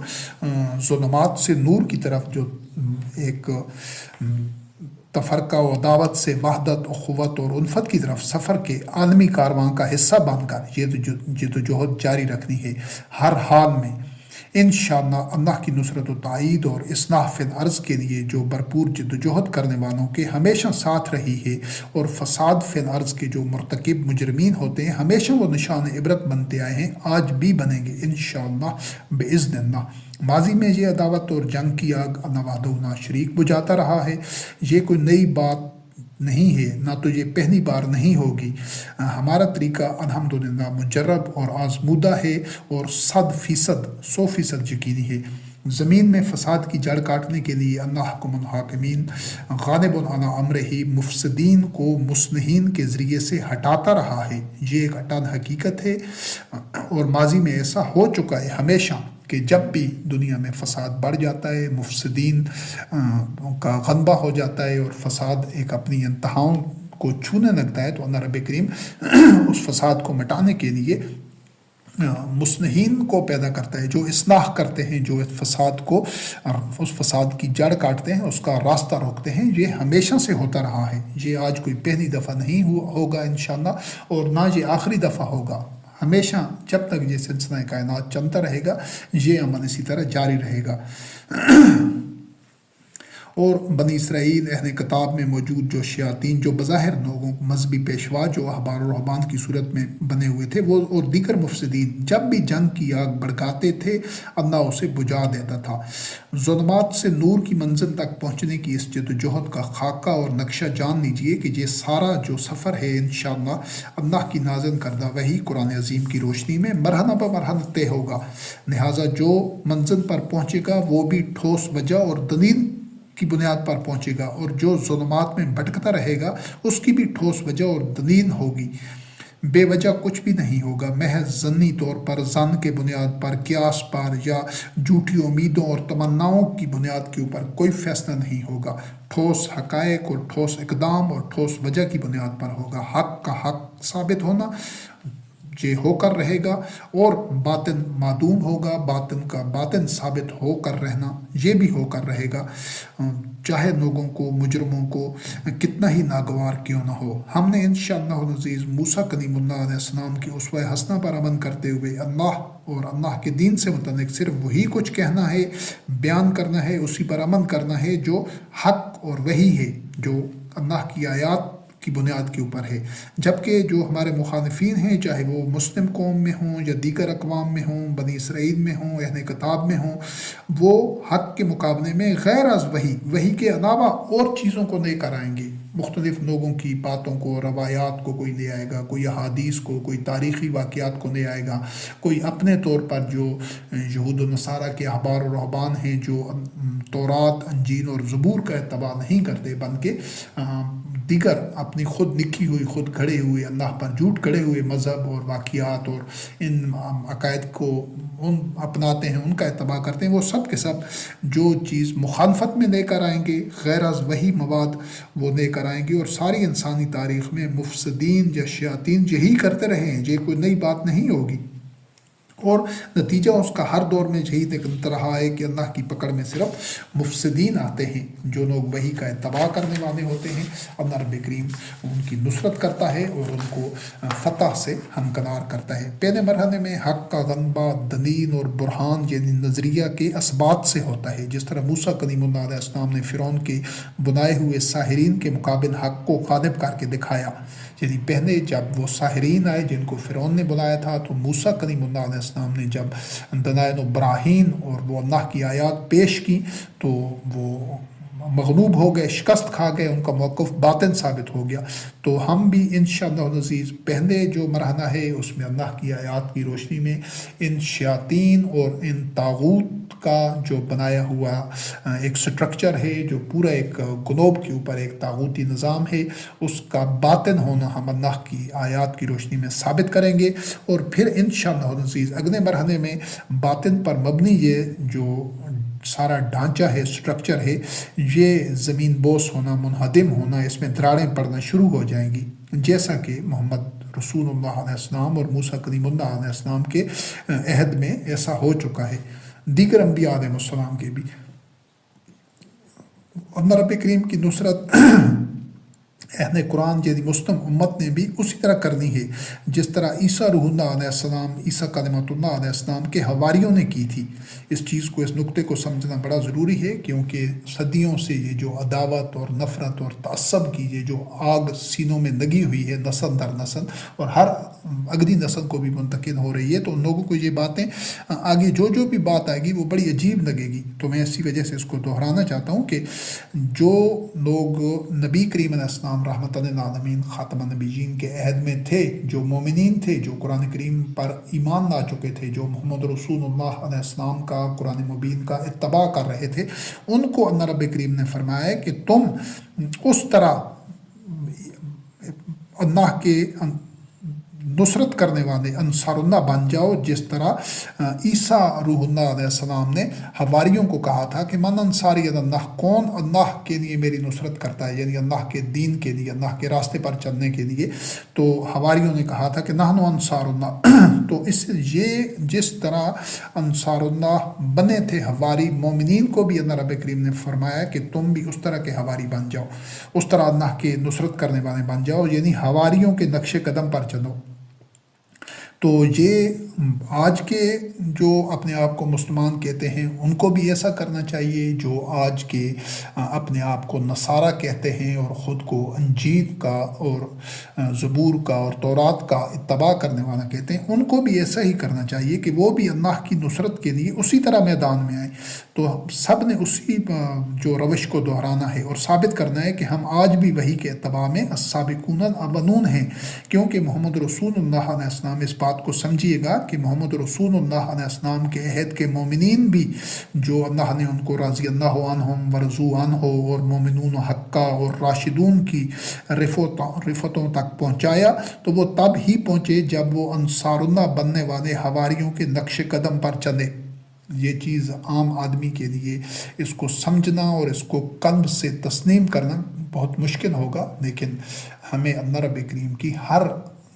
ظلمات سے نور کی طرف جو ایک تفرقہ و عداوت سے وحدت، اخوت اور الفت کی طرف سفر کے عالمی کارواں کا حصہ بن کر یہ جدوجہد جاری رکھنی ہے، ہر حال میں۔ انشاءاللہ اللہ کی نصرت و تائید اور اصلاح فی الارض کے لیے جو بھرپور جدوجہد کرنے والوں کے ہمیشہ ساتھ رہی ہے، اور فساد فی الارض کے جو مرتکب مجرمین ہوتے ہیں ہمیشہ وہ نشان عبرت بنتے آئے ہیں، آج بھی بنیں گے انشاءاللہ باذن اللہ۔ ماضی میں یہ عداوت اور جنگ کی آگ اللہ وحدہ لا شریک بجھاتا رہا ہے، یہ کوئی نئی بات نہیں ہے، نہ تو یہ پہلی بار نہیں ہوگی۔ ہمارا طریقہ الحمدللہ مجرب اور آزمودہ ہے، اور 100% یقینی ہے۔ زمین میں فساد کی جڑ کاٹنے کے لیے اللہ حکم الحاکمین غالب علی امرہ مفسدین کو مصلحین کے ذریعے سے ہٹاتا رہا ہے۔ یہ ایک اٹل حقیقت ہے، اور ماضی میں ایسا ہو چکا ہے ہمیشہ کہ جب بھی دنیا میں فساد بڑھ جاتا ہے، مفسدین کا غلبہ ہو جاتا ہے، اور فساد ایک اپنی انتہاؤں کو چھونے لگتا ہے، تو اللہ رب کریم اس فساد کو مٹانے کے لیے مصلحین کو پیدا کرتا ہے، جو اصلاح کرتے ہیں، جو اس فساد کی جڑ کاٹتے ہیں، اس کا راستہ روکتے ہیں۔ یہ ہمیشہ سے ہوتا رہا ہے، یہ آج کوئی پہلی دفعہ نہیں ہوگا انشاءاللہ، اور نہ یہ آخری دفعہ ہوگا۔ ہمیشہ جب تک یہ سلسلہ کائنات چلتا رہے گا، یہ عمل اسی طرح جاری رہے گا۔ اور بنی اسرائیل اہل کتاب میں موجود جو شیاطین، جو بظاہر لوگوں مذہبی پیشوا جو احبار و رہبان کی صورت میں بنے ہوئے تھے، وہ اور دیگر مفسدین جب بھی جنگ کی آگ بھڑکاتے تھے، اللہ اسے بجھا دیتا تھا۔ ظلمات سے نور کی منزل تک پہنچنے کی اس جدوجہد کا خاکہ اور نقشہ جان لیجئے کہ یہ سارا جو سفر ہے انشاءاللہ اللہ کی نازل کردہ وحی قرآن عظیم کی روشنی میں مرحلہ بہ مرحلہ طے ہوگا۔ لہٰذا جو منزل پر پہنچے گا وہ بھی ٹھوس وجہ اور دلیل کی بنیاد پر پہنچے گا، اور جو ظلمات میں بھٹکتا رہے گا اس کی بھی ٹھوس وجہ اور دلیل ہوگی۔ بے وجہ کچھ بھی نہیں ہوگا، محض ظنی طور پر، ظن کے بنیاد پر، قیاس پر، یا جھوٹی امیدوں اور تمناؤں کی بنیاد کے اوپر کوئی فیصلہ نہیں ہوگا۔ ٹھوس حقائق اور ٹھوس اقدام اور ٹھوس وجہ کی بنیاد پر ہوگا۔ حق کا حق ثابت ہونا یہ ہو کر رہے گا، اور باطن معدوم ہوگا، باطن کا باطن ثابت ہو کر رہنا یہ بھی ہو کر رہے گا، چاہے لوگوں کو، مجرموں کو کتنا ہی ناگوار کیوں نہ ہو۔ ہم نے انشاءاللہ العزیز موسیٰ کلیم اللہ علیہ السلام کی اسوہ حسنہ پر عمل کرتے ہوئے اللہ اور اللہ کے دین سے متعلق صرف وہی کچھ کہنا ہے، بیان کرنا ہے، اسی پر عمل کرنا ہے جو حق اور وحی ہے، جو اللہ کی آیات کی بنیاد کے اوپر ہے۔ جبکہ جو ہمارے مخالفین ہیں، چاہے وہ مسلم قوم میں ہوں یا دیگر اقوام میں ہوں، بنی اسرائیل میں ہوں، اہل کتاب میں ہوں، وہ حق کے مقابلے میں غیر از وحی کے علاوہ اور چیزوں کو لے کر آئیں گے۔ مختلف لوگوں کی باتوں کو، روایات کو کوئی لے آئے گا، کوئی احادیث کو، کوئی تاریخی واقعات کو لے آئے گا، کوئی اپنے طور پر جو یہود و نصارہ کے احبار و رہبان ہیں جو تورات، انجیل اور زبور کا اتباع نہیں کرتے، بلکہ دیگر اپنی خود لکھی ہوئی، خود گھڑے ہوئے، اللہ پر جھوٹ گھڑے ہوئے مذہب اور واقعات اور ان عقائد کو اپناتے ہیں، ان کا اتباع کرتے ہیں، وہ سب کے سب جو چیز مخالفت میں لے کر آئیں گے، غیر از وہی مواد وہ لے کر آئیں گے، اور ساری انسانی تاریخ میں مفسدین یا شیاطین یہی کرتے رہے ہیں، یہ کوئی نئی بات نہیں ہوگی، اور نتیجہ اس کا ہر دور میں یہی نکلتا رہا ہے کہ اللہ کی پکڑ میں صرف مفسدین آتے ہیں، جو لوگ وہی کا اتباع کرنے والے ہوتے ہیں۔ اللہ رب کریم ان کی نصرت کرتا ہے اور ان کو فتح سے ہمکنار کرتا ہے۔ پہلے مرحلے میں حق کا غلبہ دلیل اور برہان یعنی نظریہ کے اسبات سے ہوتا ہے، جس طرح موسیٰ کلیم اللہ علیہ السلام نے فرعون کے بنائے ہوئے ساحرین کے مقابل حق کو غالب کر کے دکھایا۔ یعنی پہلے جب وہ ساحرین آئے جن کو فرعون نے بلایا تھا، تو موسیٰ کلیم اللہ علیہ السلام نے جب دلائل و براہین اور وہ اللہ کی آیات پیش کی تو وہ مغلوب ہو گئے، شکست کھا گئے، ان کا موقف باطن ثابت ہو گیا۔ تو ہم بھی انشاءاللہ العزیز پہلے جو مرحلہ ہے اس میں اللہ کی آیات کی روشنی میں ان شیاطین اور ان طاغوت کا جو بنایا ہوا ایک سٹرکچر ہے، جو پورا ایک گلوب کے اوپر ایک طاغوتی نظام ہے، اس کا باطن ہونا ہم اللہ کی آیات کی روشنی میں ثابت کریں گے، اور پھر انشاءاللہ العزیز اگلے مرحلے میں باطن پر مبنی یہ جو سارا ڈھانچہ ہے، سٹرکچر ہے، یہ زمین بوس ہونا، منہدم ہونا، اس میں دراڑیں پڑنا شروع ہو جائیں گی، جیسا کہ محمد رسول اللہ علیہ السلام اور موسیٰ کلیم اللہ علیہ السلام کے عہد میں ایسا ہو چکا ہے، دیگر انبیاء علیہ السلام کے بھی۔ اللہ رب کریم کی نصرت اہل قرآن جیسی مسلم امت نے بھی اسی طرح کرنی ہے، جس طرح عیسیٰ روح اللہ علیہ السلام، عیسیٰ کلمۃ اللہ علیہ السلام کے حواریوں نے کی تھی۔ اس چیز کو، اس نقطے کو سمجھنا بڑا ضروری ہے، کیونکہ صدیوں سے یہ جو عداوت اور نفرت اور تعصب کی یہ جو آگ سینوں میں لگی ہوئی ہے نسل در نسل، اور ہر اگلی نسل کو بھی منتقل ہو رہی ہے، تو ان لوگوں کو یہ باتیں آگے جو بھی بات آئے گی وہ بڑی عجیب لگے گی۔ تو میں اسی وجہ سے اس کو دہرانا چاہتا ہوں کہ جو لوگ نبی کریم علیہ السلام رحمۃ للعالمین خاتم النبیین کے عہد میں تھے، جو مومنین تھے، جو قرآن کریم پر ایمان لا چکے تھے، جو محمد رسول اللہ علیہ السلام کا، قرآن مبین کا اتباع کر رہے تھے، ان کو اللہ رب کریم نے فرمایا کہ تم اس طرح اللہ کے نصرت کرنے والے انصار اللہ بن جاؤ، جس طرح عیسیٰ روح اللہ علیہ السلام نے حواریوں کو کہا تھا کہ من انصاری اللہ، کون اللہ کے لیے میری نصرت کرتا ہے، یعنی اللہ کے دین کے لیے، اللہ کے راستے پر چلنے کے لیے۔ تو حواریوں نے کہا تھا کہ نحن انصار اللہ۔ تو اس یہ جس طرح انصار اللہ بنے تھے حواری، مومنین کو بھی اللہ رب کریم نے فرمایا کہ تم بھی اس طرح کے حواری بن جاؤ، اس طرح اللہ کے نصرت کرنے والے بن جاؤ، یعنی حواریوں کے نقش قدم پر چلو۔ تو یہ آج کے جو اپنے آپ کو مسلمان کہتے ہیں ان کو بھی ایسا کرنا چاہیے، جو آج کے اپنے آپ کو نصارہ کہتے ہیں اور خود کو انجیل کا اور زبور کا اور تورات کا اتباع کرنے والا کہتے ہیں، ان کو بھی ایسا ہی کرنا چاہیے کہ وہ بھی اللہ کی نصرت کے لیے اسی طرح میدان میں آئیں۔ تو سب نے اسی جو روش کو دہرانا ہے اور ثابت کرنا ہے کہ ہم آج بھی وہی کے اتباع میں السابقون الاولون ہیں، کیونکہ محمد رسول اللہ علیہ السلام، اس بات کو سمجھیے گا کہ محمد رسول اللہ علیہ السلام کے عہد کے مومنین بھی جو اللہ نے ان کو رضی اللہ عنہم ورضوا عنہ اور مومنون حقہ اور راشدون کی رفتوں تک پہنچایا، تو وہ تب ہی پہنچے جب وہ انصار اللہ بننے والے حواریوں کے نقش قدم پر چلے۔ یہ چیز عام آدمی کے لیے اس کو سمجھنا اور اس کو قلب سے تسلیم کرنا بہت مشکل ہوگا، لیکن ہمیں اللہ رب کریم کی ہر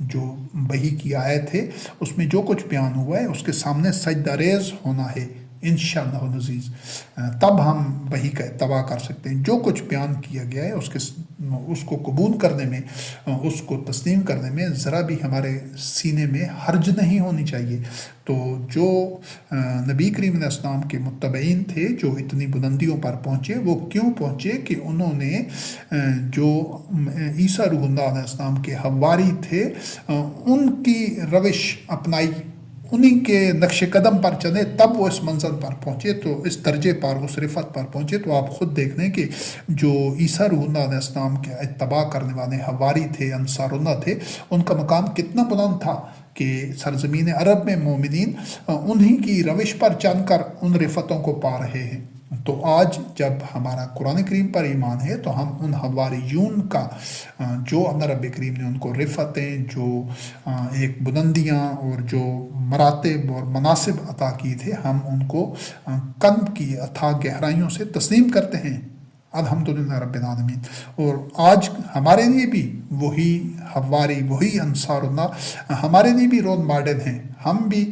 جو وحی کی آیت ہے اس میں جو کچھ بیان ہوا ہے اس کے سامنے سجدہ ریز ہونا ہے انشاءاللہ العزیز، تب ہم وحی کا اتباع کر سکتے ہیں۔ جو کچھ بیان کیا گیا ہے اس کو قبول کرنے میں، اس کو تسلیم کرنے میں ذرا بھی ہمارے سینے میں حرج نہیں ہونی چاہیے۔ تو جو نبی کریم علیہ السلام کے متبعین تھے، جو اتنی بلندیوں پر پہنچے، وہ کیوں پہنچے کہ انہوں نے جو عیسیٰ روح اللہ علیہ السلام کے حواری تھے ان کی روش اپنائی، انہی کے نقش قدم پر چلے تب وہ اس منزل پر پہنچے، تو اس درجے پر، اس رفعت پر پہنچے۔ تو آپ خود دیکھ لیں کہ جو عیسیٰ روح اللہ علیہ السلام کے اتباع کرنے والے حواری تھے، انصار اللہ تھے، ان کا مقام کتنا بلند تھا کہ سرزمین عرب میں مومنین انہی کی روش پر چل کر ان رفتوں کو پا رہے ہیں۔ تو آج جب ہمارا قرآن کریم پر ایمان ہے تو ہم ان حواریون کا جو اللہ رب کریم نے ان کو رفتیں، جو ایک بلندیاں اور جو مراتب اور مناصب عطا کی تھے، ہم ان کو قلب کی اتھاہ گہرائیوں سے تسلیم کرتے ہیں، الحمدللہ رب العالمین۔ اور آج ہمارے لیے بھی وہی حواری، وہی انصار اللہ ہمارے لیے بھی رول ماڈل ہیں۔ ہم بھی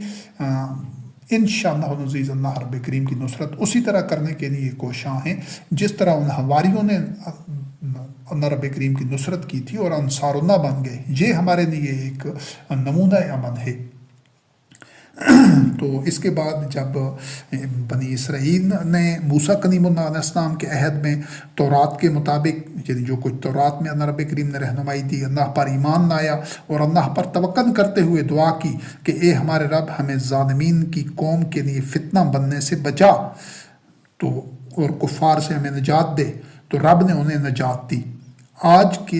انشاءاللہ العزیز اللہ رب کریم کی نصرت اسی طرح کرنے کے لیے کوشاں ہیں جس طرح ان حواریوں نے اللہ رب کریم کی نصرت کی تھی اور انصار اللہ بن گئے۔ یہ ہمارے لیے ایک نمونہ عمل ہے۔ تو اس کے بعد جب بنی اسرائیل نے موسیٰ کلیم اللہ علیہ السلام کے عہد میں تورات کے مطابق، یعنی جو کچھ تورات میں اللہ رب کریم نے رہنمائی دی، اللہ پر ایمان لایا اور اللہ پر توکل کرتے ہوئے دعا کی کہ اے ہمارے رب ہمیں ظالمین کی قوم کے لیے فتنہ بننے سے بچا تو اور کفار سے ہمیں نجات دے، تو رب نے انہیں نجات دی۔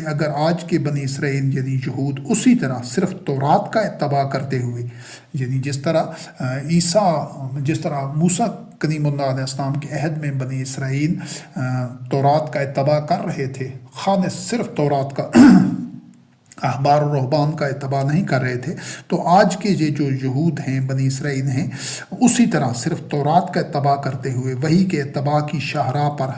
اگر آج کے بنی اسرائیل یعنی یہود اسی طرح صرف تورات کا اتباع کرتے ہوئے، یعنی جس طرح موسیٰ کلیم اللہ علیہ السلام کے عہد میں بنی اسرائیل تورات کا اتباع کر رہے تھے، خالص صرف تورات کا، احبار و رہبان کا اتباع نہیں کر رہے تھے، تو آج کے یہ جو یہود ہیں، بنی اسرائیل ہیں، اسی طرح صرف تورات کا اتباع کرتے ہوئے وہی کے اتباع کی شاہراہ پر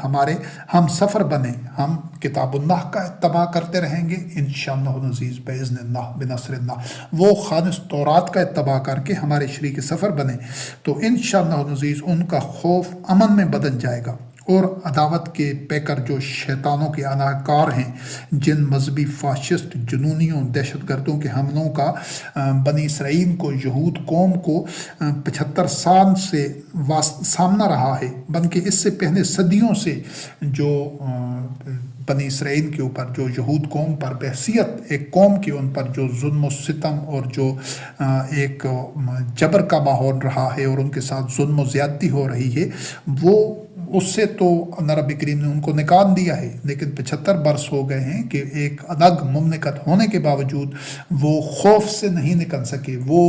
ہم سفر بنے، ہم کتاب اللہ کا اتباع کرتے رہیں گے انشاءاللہ العزیز باذن اللہ بنصر اللہ۔ وہ خالص تورات کا اتباع کر کے ہمارے شریک سفر بنے تو انشاءاللہ العزیز ان کا خوف امن میں بدل جائے گا، اور عداوت کے پیکر جو شیطانوں کے اداکار ہیں، جن مذہبی فاشسٹ جنونیوں، دہشت گردوں کے حملوں کا بنی اسرائیل کو، یہود قوم کو 75 سال سے سامنا رہا ہے، بلکہ اس سے پہلے صدیوں سے جو بنی اسرائیل کے اوپر، جو یہود قوم پر بحیثیت ایک قوم کی ان پر جو ظلم و ستم اور جو ایک جبر کا ماحول رہا ہے اور ان کے ساتھ ظلم و زیادتی ہو رہی ہے، وہ اس سے تو اللہ رب کریم نے ان کو نکال دیا ہے، لیکن 75 برس ہو گئے ہیں کہ ایک الگ مملکت ہونے کے باوجود وہ خوف سے نہیں نکل سکے، وہ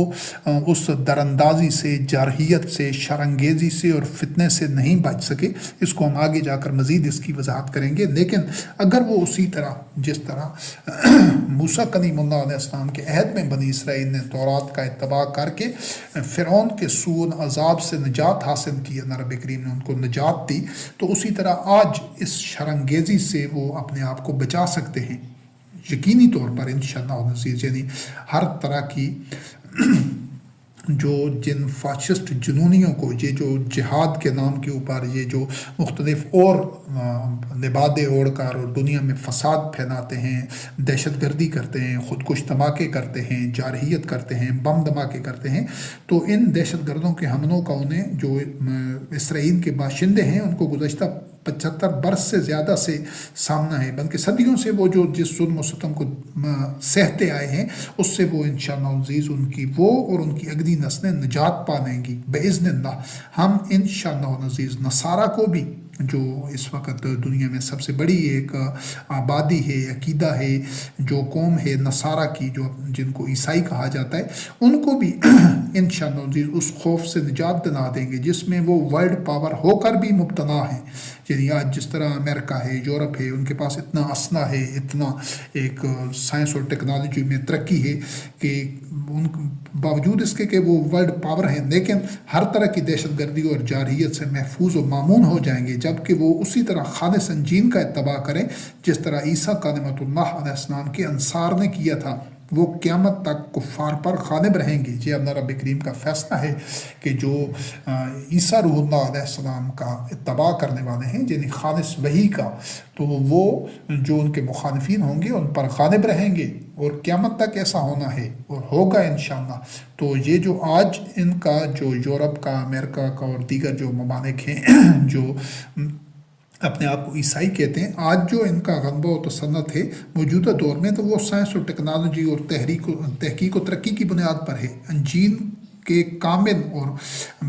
اس دراندازی سے، جارحیت سے، شرانگیزی سے اور فتنے سے نہیں بچ سکے۔ اس کو ہم آگے جا کر مزید اس کی وضاحت کریں گے، لیکن اگر وہ اسی طرح جس طرح موسیٰ کلیم اللہ علیہ السلام کے عہد میں بنی اسرائیل نے تورات کا اتباع کر کے فرعون کے سوء عذاب سے نجات حاصل کی، اللہ رب کریم نے ان کو نجات دی، تو اسی طرح آج اس شرانگیزی سے وہ اپنے آپ کو بچا سکتے ہیں یقینی طور پر انشاءاللہ العزیز۔ یعنی ہر طرح کی جو جن فاشسٹ جنونیوں کو، یہ جو جہاد کے نام کے اوپر یہ جو مختلف اور لبادے اوڑھ کر اور دنیا میں فساد پھیلاتے ہیں، دہشت گردی کرتے ہیں، خودکش دھماکے کرتے ہیں، جارحیت کرتے ہیں، بم دھماکے کرتے ہیں، تو ان دہشت گردوں کے حملوں کا انہیں جو اسرائیل کے باشندے ہیں ان کو گزشتہ 75 برس سے زیادہ سے سامنا ہے، بلکہ صدیوں سے وہ جو جس ظلم و ستم کو سہتے آئے ہیں، اس سے وہ انشاءاللہ العزیز ان کی وہ اور ان کی اگلی نسلیں نجات پا لیں گی باذن اللہ۔ ہم انشاءاللہ العزیز نصارہ کو بھی، جو اس وقت دنیا میں سب سے بڑی ایک آبادی ہے، عقیدہ ہے، جو قوم ہے نصارہ کی، جو جن کو عیسائی کہا جاتا ہے، ان کو بھی انشاءاللہ العزیز اس خوف سے نجات دلا دیں گے جس میں وہ ورلڈ پاور ہو کر بھی مبتلا ہیں۔ یعنی آج جس طرح امریکہ ہے، یورپ ہے، ان کے پاس اتنا اسلحہ ہے، اتنا ایک سائنس اور ٹیکنالوجی میں ترقی ہے کہ ان باوجود اس کے کہ وہ ورلڈ پاور ہیں، لیکن ہر طرح کی دہشت گردی اور جارحیت سے محفوظ و مامون ہو جائیں گے، جبکہ وہ اسی طرح خالص انجیل کا اتباع کریں جس طرح عیسیٰ کلمۃ اللہ علیہ السلام کے انصار نے کیا تھا۔ وہ قیامت تک کفار پر غالب رہیں گے۔ یہ اللہ رب کریم کا فیصلہ ہے کہ جو عیسیٰ روح اللہ علیہ السلام کا اتباع کرنے والے ہیں، یعنی خالص وحی کا، تو وہ جو ان کے مخالفین ہوں گے ان پر غالب رہیں گے، اور قیامت تک ایسا ہونا ہے اور ہوگا انشاءاللہ۔ تو یہ جو آج ان کا جو یورپ کا، امریکہ کا اور دیگر جو ممالک ہیں جو اپنے آپ کو عیسائی کہتے ہیں، آج جو ان کا غلبہ و تسلط ہے موجودہ دور میں، تو وہ سائنس اور ٹیکنالوجی اور تحقیق و ترقی کی بنیاد پر ہے۔ انجیل کہ کامل اور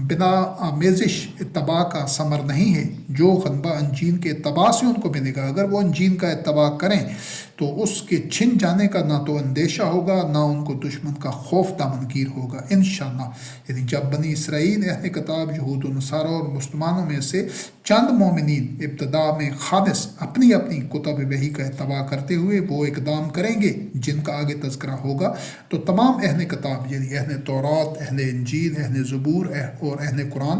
بنا آمیزش اتباع کا ثمر نہیں ہے جو غلبہ انجیل کے اتباع سے ان کو ملے گا۔ اگر وہ انجیل کا اتباع کریں تو اس کے چھن جانے کا نہ تو اندیشہ ہوگا نہ ان کو دشمن کا خوف دامنگیر ہوگا انشاءاللہ۔ یعنی جب بنی اسرائیل اہل کتاب یہود و نصارہ اور مسلمانوں میں سے چند مومنین ابتدا میں خالص اپنی اپنی کتب وحی کا اتباع کرتے ہوئے وہ اقدام کریں گے جن کا آگے تذکرہ ہوگا، تو تمام اہل کتاب یعنی اہل تورات، اہل انجیل، اہل زبور اور اہل قرآن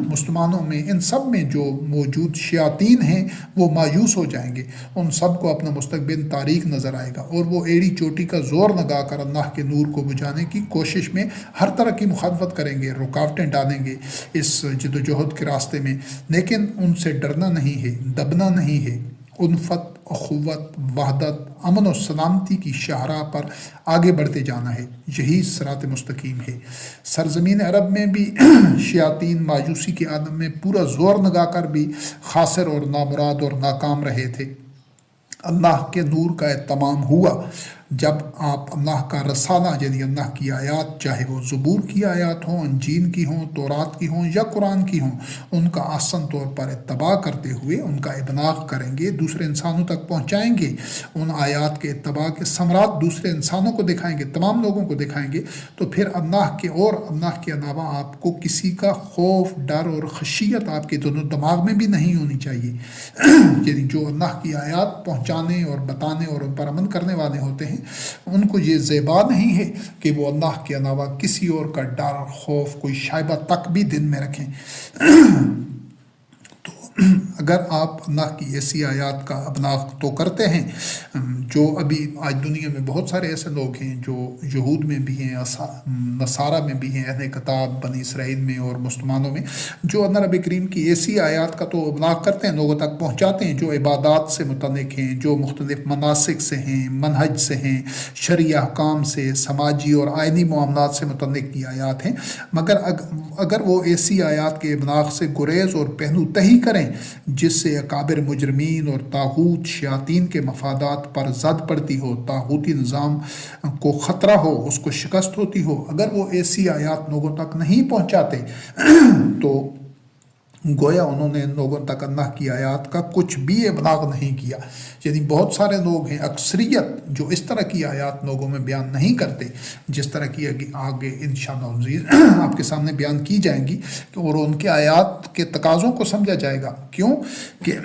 مسلمانوں میں ان سب میں جو موجود شیاطین ہیں وہ مایوس ہو جائیں گے۔ ان سب کو اپنا مستقبل تاریک نظر آئے گا اور وہ ایڑی چوٹی کا زور لگا کر اللہ کے نور کو بجھانے کی کوشش میں ہر طرح کی مخالفت کریں گے، رکاوٹیں ڈالیں گے اس جد و جہد کے راستے میں، لیکن ان سے ڈرنا نہیں ہے، دبنا نہیں ہے۔ الفت، اخوت، وحدت، امن و سلامتی کی شاہراہ پر آگے بڑھتے جانا ہے، یہی صراط مستقیم ہے۔ سرزمین عرب میں بھی شیاطین مایوسی کے عالم میں پورا زور لگا کر بھی خاسر اور نامراد اور ناکام رہے تھے۔ اللہ کے نور کا اہتمام ہوا جب آپ اللہ کا رسالہ یعنی اللہ کی آیات، چاہے وہ زبور کی آیات ہوں، انجیل کی ہوں، تورات کی ہوں یا قرآن کی ہوں، ان کا آسن طور پر اتباع کرتے ہوئے ان کا ابلاغ کریں گے، دوسرے انسانوں تک پہنچائیں گے، ان آیات کے اتباع کے ثمرات دوسرے انسانوں کو دکھائیں گے، تمام لوگوں کو دکھائیں گے، تو پھر اللہ کے علاوہ آپ کو کسی کا خوف، ڈر اور خشیت آپ کے دونوں دماغ میں بھی نہیں ہونی چاہیے۔ یعنی جو اللہ کی آیات پہنچانے اور بتانے اور ان پر عمل کرنے والے ہوتے ہیں، ان کو یہ زیبا نہیں ہے کہ وہ اللہ کے علاوہ کسی اور کا ڈر، خوف، کوئی شائبہ تک بھی دل میں رکھیں۔ تو اگر آپ اللہ کی ایسی آیات کا ابلاغ تو کرتے ہیں، جو ابھی آج دنیا میں بہت سارے ایسے لوگ ہیں جو یہود میں بھی ہیں، نصارہ میں بھی ہیں، اہل کتاب بنی اسرائیل میں اور مسلمانوں میں، جو اللہ رب کریم کی ایسی آیات کا تو ابلاغ کرتے ہیں، لوگوں تک پہنچاتے ہیں جو عبادات سے متعلق ہیں، جو مختلف مناسک سے ہیں، منہج سے ہیں، شرعی احکام سے، سماجی اور آئینی معاملات سے متعلق کی آیات ہیں، مگر اگر وہ ایسی آیات کے ابلاغ سے گریز اور پہلو تہی کریں جس سے اکابر مجرمین اور طاغوت شیاطین کے مفادات پر زد پڑتی ہو، طاغوتی نظام کو خطرہ ہو، اس کو شکست ہوتی ہو، اگر وہ ایسی آیات لوگوں تک نہیں پہنچاتے تو گویا انہوں نے لوگوں تک اللہ کی آیات کا کچھ بھی ابلاغ نہیں کیا۔ یعنی بہت سارے لوگ ہیں، اکثریت، جو اس طرح کی آیات لوگوں میں بیان نہیں کرتے، جس طرح کی آگے انشاءاللہ عزیز آپ کے سامنے بیان کی جائیں گی، اور ان کے آیات کے تقاضوں کو سمجھا جائے گا۔ کیوں کہ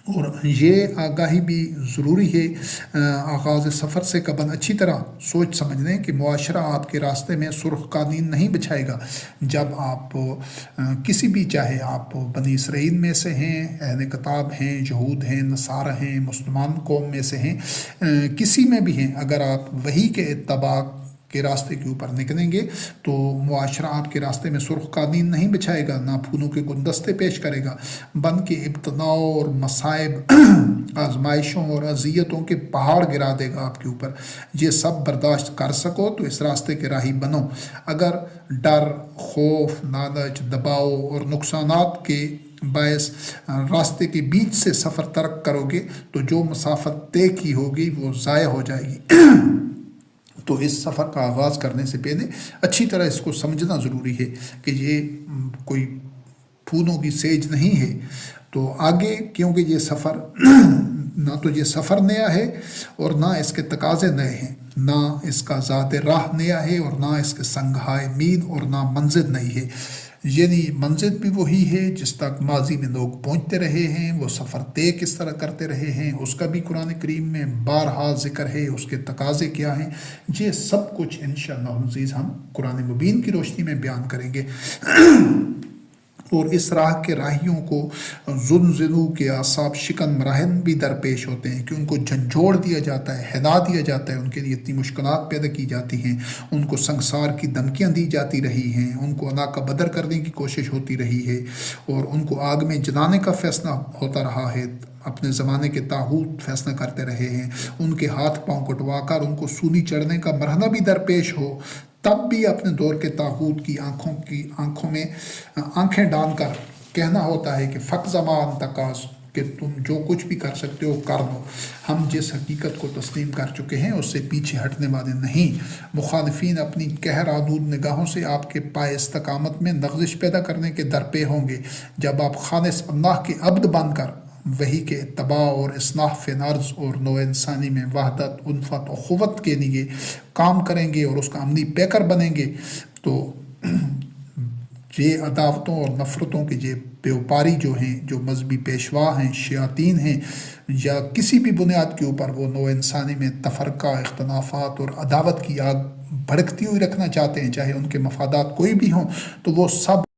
اور یہ آگاہی بھی ضروری ہے آغاز سفر سے قبل اچھی طرح سوچ سمجھ لیں کہ معاشرہ آپ کے راستے میں سرخ قالین نہیں بچھائے گا۔ جب آپ کسی بھی، چاہے آپ بنی اسرائیل میں سے ہیں، اہل کتاب ہیں، یہود ہیں، نصارہ ہیں، مسلمان قوم میں سے ہیں، کسی میں بھی ہیں، اگر آپ وحی کے اتباع کے راستے کے اوپر نکلیں گے تو معاشرہ آپ کے راستے میں سرخ قالین نہیں بچھائے گا، نہ پھولوں کے گلدستے پیش کرے گا، بن کے ابتلاء اور مصائب، آزمائشوں اور اذیتوں کے پہاڑ گرا دے گا آپ کے اوپر۔ یہ سب برداشت کر سکو تو اس راستے کے راہی بنو۔ اگر ڈر، خوف، لالچ، دباؤ اور نقصانات کے باعث راستے کے بیچ سے سفر ترک کرو گے تو جو مسافت طے کی ہوگی وہ ضائع ہو جائے گی۔ تو اس سفر کا آغاز کرنے سے پہلے اچھی طرح اس کو سمجھنا ضروری ہے کہ یہ کوئی پھولوں کی سیج نہیں ہے۔ تو آگے کیونکہ یہ سفر نہ تو یہ سفر نیا ہے اور نہ اس کے تقاضے نئے ہیں، نہ اس کا ذات راہ نیا ہے اور نہ اس کے سنگھائے میل اور نہ منزل نئی ہے۔ یعنی منزل بھی وہی ہے جس تک ماضی میں لوگ پہنچتے رہے ہیں، وہ سفر طے کس طرح کرتے رہے ہیں، اس کا بھی قرآن کریم میں بارہا ذکر ہے، اس کے تقاضے کیا ہیں۔ یہ سب کچھ انشاءاللہ عزیز ہم قرآن مبین کی روشنی میں بیان کریں گے۔ اور اس راہ کے راہیوں کو زلزلوں کے اعصاب شکن مراحل بھی درپیش ہوتے ہیں کہ ان کو جھنجھوڑ دیا جاتا ہے، ہلا دیا جاتا ہے، ان کے لیے اتنی مشکلات پیدا کی جاتی ہیں، ان کو سنگسار کی دھمکیاں دی جاتی رہی ہیں، ان کو علاقہ بدر کرنے کی کوشش ہوتی رہی ہے، اور ان کو آگ میں جلانے کا فیصلہ ہوتا رہا ہے۔ اپنے زمانے کے طاغوت فیصلہ کرتے رہے ہیں، ان کے ہاتھ پاؤں کٹوا کر ان کو سولی چڑھنے کا مرحلہ بھی درپیش ہو، تب بھی اپنے دور کے طاغوت کی آنکھوں میں آنکھیں ڈال کر کہنا ہوتا ہے کہ فق زمان تقاض کہ تم جو کچھ بھی کر سکتے ہو کر دو، ہم جس حقیقت کو تسلیم کر چکے ہیں اس سے پیچھے ہٹنے والے نہیں۔ مخالفین اپنی قہر آلود نگاہوں سے آپ کے پائے استقامت میں لغزش پیدا کرنے کے درپے ہوں گے۔ جب آپ خالص اللہ کے عبد بن کر وہی کے اتباع اور اصلاح فنارض اور نوع انسانی میں وحدت، الفت و قوت کے لیے کام کریں گے اور اس کا عملی پیکر بنیں گے، تو یہ عداوتوں اور نفرتوں کے یہ بیوپاری جو ہیں، جو مذہبی پیشوا ہیں، شیاطین ہیں، یا کسی بھی بنیاد کے اوپر وہ نوع انسانی میں تفرقہ، اختلافات اور عداوت کی آگ بھڑکتی ہوئی رکھنا چاہتے ہیں، چاہے ان کے مفادات کوئی بھی ہوں، تو وہ سب